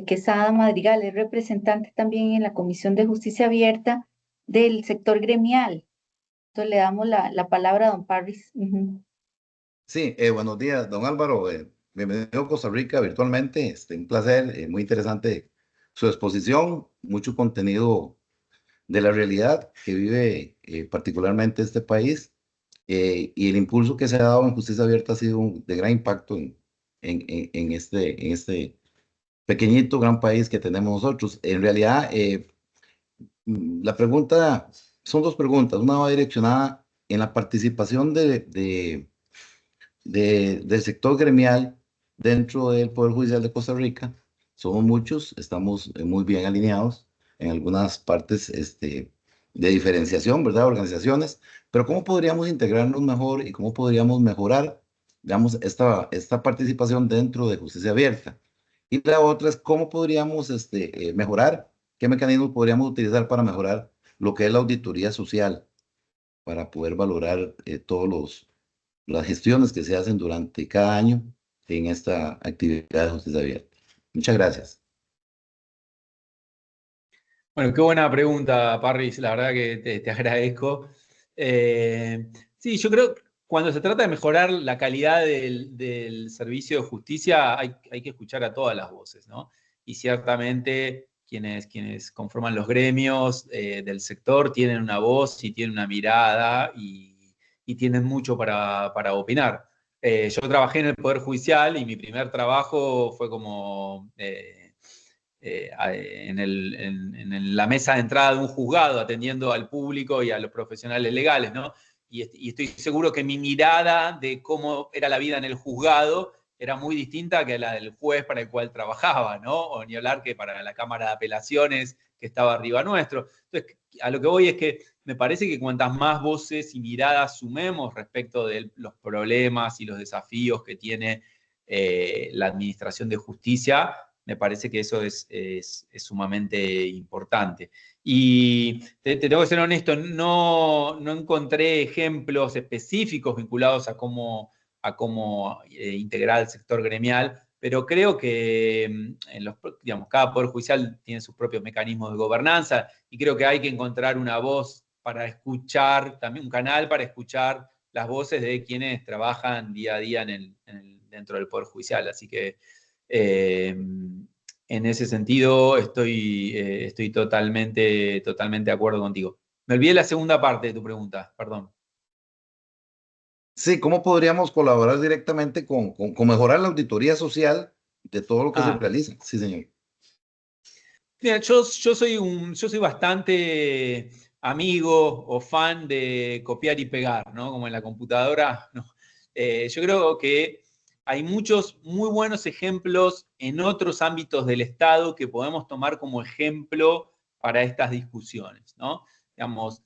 Speaker 2: Quesada Madrigal es representante también en la Comisión de Justicia Abierta del sector gremial. Entonces le damos la palabra a don Parris.
Speaker 7: Sí, buenos días, don Álvaro. Bienvenido a Costa Rica virtualmente. Un placer, muy interesante su exposición, mucho contenido de la realidad que vive particularmente este país, y el impulso que se ha dado en Justicia Abierta ha sido de gran impacto en este pequeñito, gran país que tenemos nosotros. En realidad, la pregunta, son dos preguntas. Una va direccionada en la participación del sector gremial dentro del Poder Judicial de Costa Rica. Somos muchos, estamos muy bien alineados. En algunas partes de diferenciación, ¿verdad? Organizaciones, pero ¿cómo podríamos integrarnos mejor y cómo podríamos mejorar, digamos, esta participación dentro de justicia abierta? Y la otra es cómo podríamos mejorar, qué mecanismos podríamos utilizar para mejorar lo que es la auditoría social, para poder valorar las gestiones que se hacen durante cada año en esta actividad de justicia abierta. Muchas gracias.
Speaker 3: Bueno, qué buena pregunta, Parris. La verdad que te agradezco. Sí, yo creo que cuando se trata de mejorar la calidad del servicio de justicia, hay que escuchar a todas las voces, ¿no? Y ciertamente quienes conforman los gremios del sector tienen una voz y tienen una mirada y tienen mucho para opinar. Yo trabajé en el Poder Judicial y mi primer trabajo fue como en la mesa de entrada de un juzgado, atendiendo al público y a los profesionales legales, ¿no? Y estoy seguro que mi mirada de cómo era la vida en el juzgado era muy distinta que la del juez para el cual trabajaba, ¿no? O ni hablar que para la Cámara de Apelaciones que estaba arriba nuestro. Entonces, a lo que voy es que me parece que cuantas más voces y miradas sumemos respecto de los problemas y los desafíos que tiene la administración de justicia, me parece que eso es sumamente importante. Y te tengo que ser honesto, no encontré ejemplos específicos vinculados a cómo integrar el sector gremial, pero creo que cada Poder Judicial tiene sus propios mecanismos de gobernanza y creo que hay que encontrar una voz para escuchar, también un canal para escuchar las voces de quienes trabajan día a día dentro del Poder Judicial. Así que en ese sentido estoy totalmente de acuerdo contigo. Me olvidé la segunda parte de tu pregunta, perdón.
Speaker 7: Sí, ¿cómo podríamos colaborar directamente con mejorar la auditoría social de todo lo que se realiza? Sí, señor.
Speaker 3: Mira, yo soy bastante amigo o fan de copiar y pegar, ¿no? Como en la computadora. No. Yo creo que hay muchos muy buenos ejemplos en otros ámbitos del Estado que podemos tomar como ejemplo para estas discusiones, ¿no? Digamos,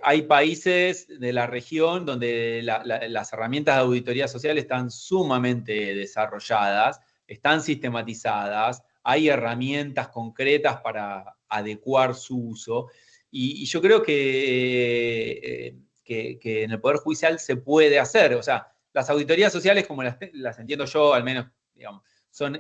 Speaker 3: hay países de la región donde las herramientas de auditoría social están sumamente desarrolladas, están sistematizadas, hay herramientas concretas para adecuar su uso. Y yo creo que en el Poder Judicial se puede hacer. O sea, las auditorías sociales, como las entiendo yo, al menos, digamos, son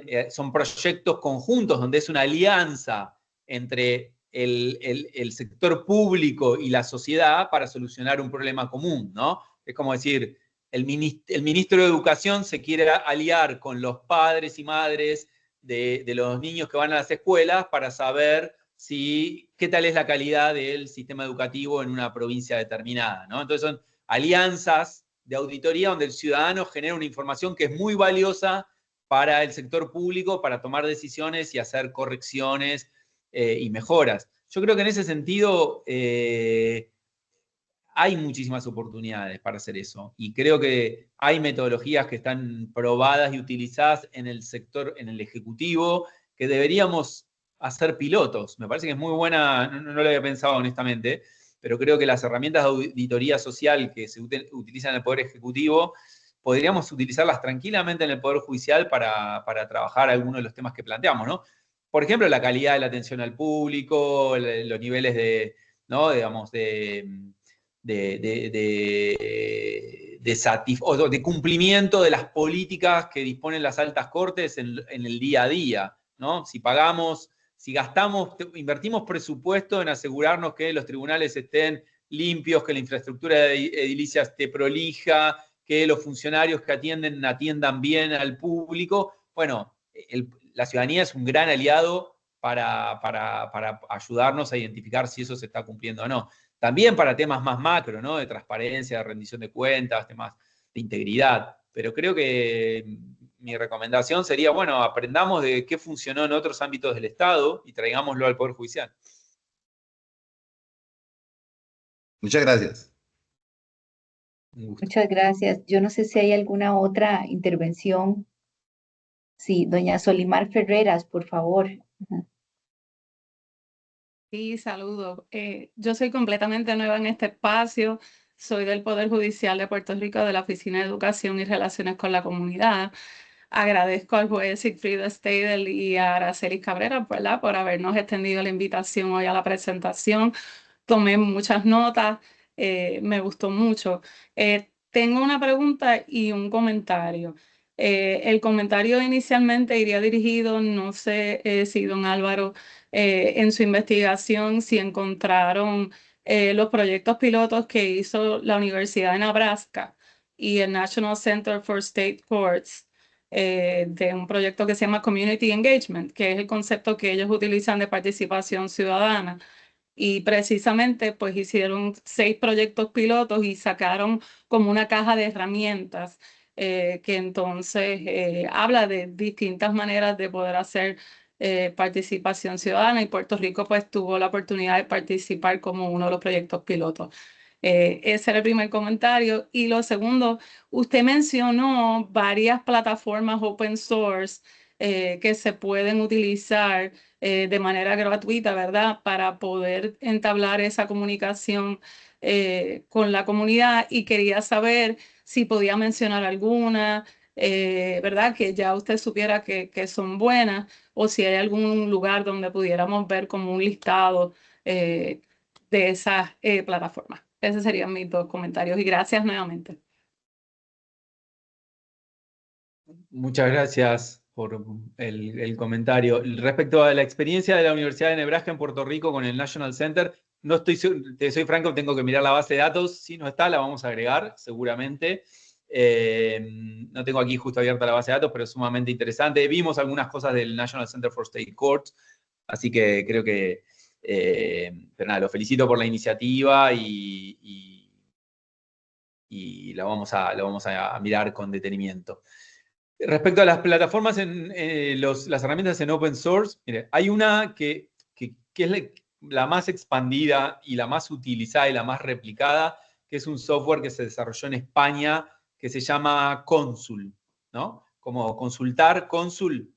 Speaker 3: proyectos conjuntos donde es una alianza entre el sector público y la sociedad para solucionar un problema común, ¿no? Es como decir, el ministro de Educación se quiere aliar con los padres y madres de los niños que van a las escuelas para saber qué tal es la calidad del sistema educativo en una provincia determinada, ¿no? Entonces son alianzas de auditoría donde el ciudadano genera una información que es muy valiosa para el sector público para tomar decisiones y hacer correcciones y mejoras. Yo creo que en ese sentido hay muchísimas oportunidades para hacer eso y creo que hay metodologías que están probadas y utilizadas en el sector, en el ejecutivo, que deberíamos hacer pilotos. Me parece que es muy buena, no lo había pensado honestamente, pero creo que las herramientas de auditoría social que se utilizan en el Poder Ejecutivo podríamos utilizarlas tranquilamente en el Poder Judicial para trabajar algunos de los temas que planteamos, ¿no? Por ejemplo, la calidad de la atención al público, los niveles de, ¿no? Digamos, de cumplimiento de las políticas que disponen las altas cortes en el día a día, ¿no? Si pagamos, si gastamos, invertimos presupuesto en asegurarnos que los tribunales estén limpios, que la infraestructura edilicia esté prolija, que los funcionarios que atiendan bien al público. Bueno, la ciudadanía es un gran aliado para ayudarnos a identificar si eso se está cumpliendo o no. También para temas más macro, ¿no? De transparencia, de rendición de cuentas, temas de integridad. Pero creo que mi recomendación sería, bueno, aprendamos de qué funcionó en otros ámbitos del Estado y traigámoslo al Poder Judicial.
Speaker 7: Muchas gracias.
Speaker 2: Muchas gracias. Yo no sé si hay alguna otra intervención. Sí, doña Solimar Ferreras, por favor.
Speaker 8: Sí, saludos. Yo soy completamente nueva en este espacio. Soy del Poder Judicial de Puerto Rico, de la Oficina de Educación y Relaciones con la Comunidad. Agradezco al juez Sigfrido Steidel y a Araceli Cabrera, ¿verdad?, por habernos extendido la invitación hoy a la presentación. Tomé muchas notas, me gustó mucho. Tengo una pregunta y un comentario. El comentario inicialmente iría dirigido, no sé si don Álvaro, en su investigación, si encontraron los proyectos pilotos que hizo la Universidad de Nebraska y el National Center for State Courts, de un proyecto que se llama Community Engagement, que es el concepto que ellos utilizan de participación ciudadana. Y precisamente pues hicieron 6 proyectos pilotos y sacaron como una caja de herramientas que entonces habla de distintas maneras de poder hacer participación ciudadana, y Puerto Rico pues tuvo la oportunidad de participar como uno de los proyectos pilotos. Ese era el primer comentario. Y lo segundo, usted mencionó varias plataformas open source que se pueden utilizar de manera gratuita, ¿verdad?, para poder entablar esa comunicación con la comunidad, y quería saber si podía mencionar alguna, ¿verdad?, que ya usted supiera que son buenas, o si hay algún lugar donde pudiéramos ver como un listado de esas plataformas. Esos serían mis 2 comentarios y gracias nuevamente.
Speaker 3: Muchas gracias por el comentario. Respecto a la experiencia de la Universidad de Nebraska en Puerto Rico con el National Center, no estoy, te soy franco, tengo que mirar la base de datos. Si no está, la vamos a agregar, seguramente. No tengo aquí justo abierta la base de datos, pero es sumamente interesante. Vimos algunas cosas del National Center for State Courts, así que creo que, pero nada, lo felicito por la iniciativa y lo vamos a mirar con detenimiento. Respecto a las plataformas, las herramientas en open source, mire, hay una que es la más expandida y la más utilizada y la más replicada, que es un software que se desarrolló en España que se llama Consul, ¿no? Como consultar, Consul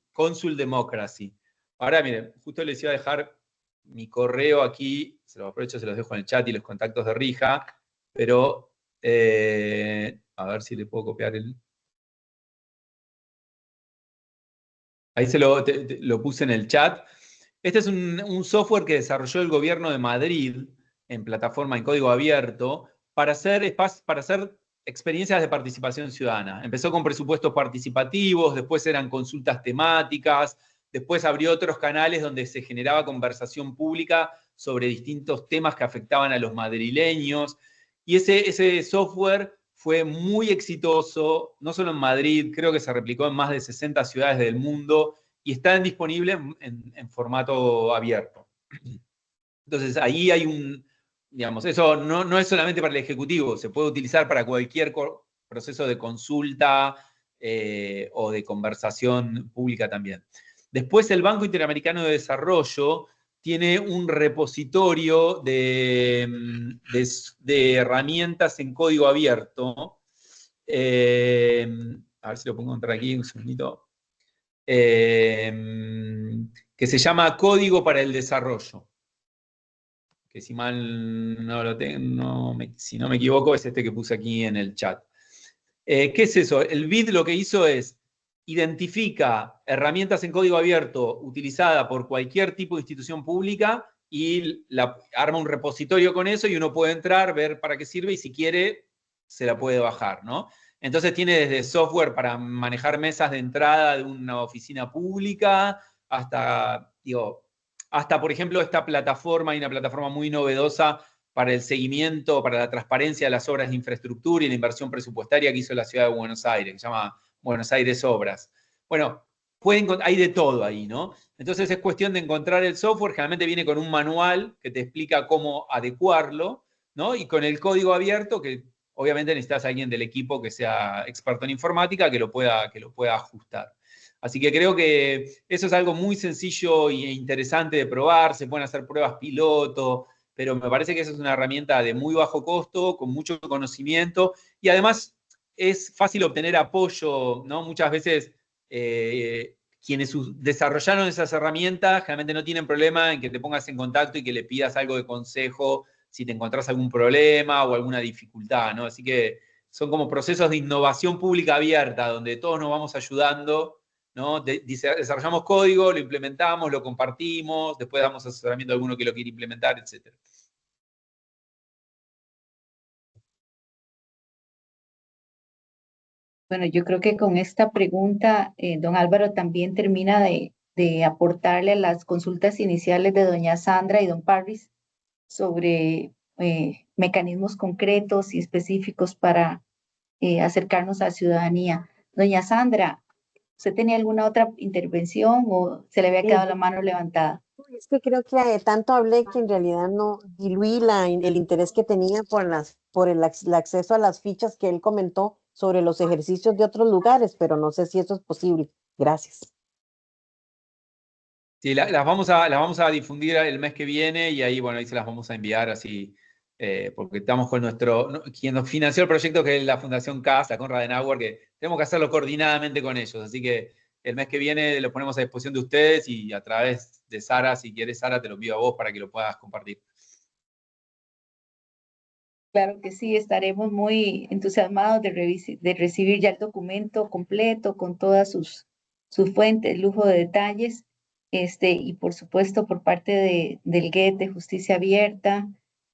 Speaker 3: Democracy. Ahora, miren, justo les iba a dejar mi correo aquí, se los aprovecho, se los dejo en el chat y los contactos de Rija, pero a ver si le puedo copiar el... Ahí lo puse en el chat. Este es un software que desarrolló el gobierno de Madrid en plataforma en código abierto para hacer experiencias de participación ciudadana. Empezó con presupuestos participativos, después eran consultas temáticas, después abrió otros canales donde se generaba conversación pública sobre distintos temas que afectaban a los madrileños. Y ese software fue muy exitoso, no solo en Madrid, creo que se replicó en más de 60 ciudades del mundo y está disponible en formato abierto. Entonces, ahí hay digamos, eso no es solamente para el Ejecutivo, se puede utilizar para cualquier proceso de consulta o de conversación pública también. Después, el Banco Interamericano de Desarrollo tiene un repositorio de herramientas en código abierto. A ver si lo puedo encontrar aquí un segundito. Que se llama Código para el Desarrollo. Que si mal no lo tengo, si no me equivoco, es este que puse aquí en el chat. ¿Qué es eso? El BID lo que hizo es identifica herramientas en código abierto utilizada por cualquier tipo de institución pública y arma un repositorio con eso y uno puede entrar, ver para qué sirve y si quiere se la puede bajar, ¿no? Entonces tiene desde software para manejar mesas de entrada de una oficina pública hasta, por ejemplo, esta plataforma, hay una plataforma muy novedosa para el seguimiento, para la transparencia de las obras de infraestructura y la inversión presupuestaria que hizo la ciudad de Buenos Aires, que se llama Buenos Aires Obras. Bueno, hay de todo ahí, ¿no? Entonces es cuestión de encontrar el software, generalmente viene con un manual que te explica cómo adecuarlo, ¿no? Y con el código abierto, que obviamente necesitas a alguien del equipo que sea experto en informática que lo pueda ajustar. Así que creo que eso es algo muy sencillo e interesante de probar, se pueden hacer pruebas piloto, pero me parece que esa es una herramienta de muy bajo costo, con mucho conocimiento, y además es fácil obtener apoyo, ¿no? Muchas veces quienes desarrollaron esas herramientas generalmente no tienen problema en que te pongas en contacto y que le pidas algo de consejo si te encontrás algún problema o alguna dificultad, ¿no? Así que son como procesos de innovación pública abierta, donde todos nos vamos ayudando, ¿no? Desarrollamos código, lo implementamos, lo compartimos, después damos asesoramiento a alguno que lo quiere implementar, etc.
Speaker 2: Bueno, yo creo que con esta pregunta, don Álvaro también termina de aportarle a las consultas iniciales de doña Sandra y don Parris sobre mecanismos concretos y específicos para acercarnos a la ciudadanía. Doña Sandra, ¿usted tenía alguna otra intervención o se le había quedado la mano levantada?
Speaker 6: Es que creo que tanto hablé que en realidad no diluí el interés que tenía por el acceso a las fichas que él comentó sobre los ejercicios de otros lugares, pero no sé si eso es posible. Gracias.
Speaker 3: Sí, las vamos a difundir el mes que viene y ahí, bueno, ahí se las vamos a enviar así, porque estamos con quien nos financió el proyecto, que es la Fundación CAS, la Konrad Adenauer, que tenemos que hacerlo coordinadamente con ellos, así que el mes que viene lo ponemos a disposición de ustedes y a través de Sara, si quieres, Sara, te lo envío a vos para que lo puedas compartir.
Speaker 2: Claro que sí, estaremos muy entusiasmados de recibir ya el documento completo con todas sus fuentes, lujo de detalles, y por supuesto por parte del GET de Justicia Abierta,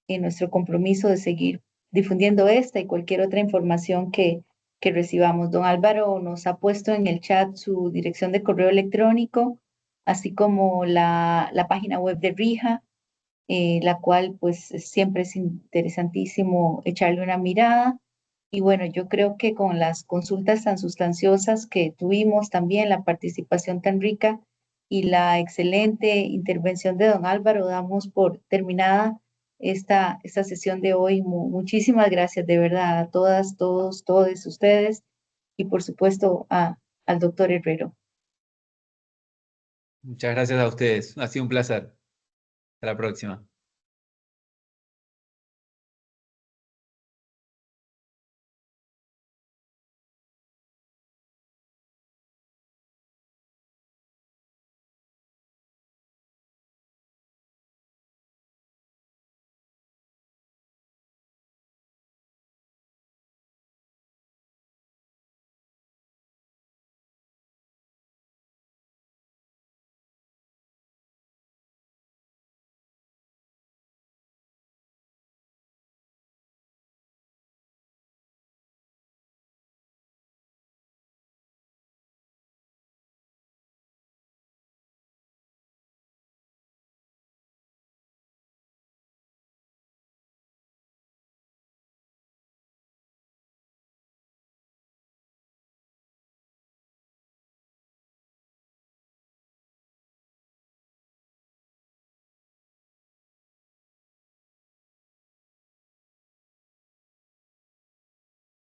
Speaker 2: en nuestro compromiso de seguir difundiendo esta y cualquier otra información que recibamos. Don Álvaro nos ha puesto en el chat su dirección de correo electrónico, así como la página web de RIJA, la cual pues siempre es interesantísimo echarle una mirada. Y bueno, yo creo que con las consultas tan sustanciosas que tuvimos también, la participación tan rica y la excelente intervención de don Álvaro, damos por terminada esta sesión de hoy. Muchísimas gracias de verdad a todas, todos ustedes y por supuesto al doctor Herrero.
Speaker 3: Muchas gracias a ustedes, ha sido un placer. Hasta la próxima.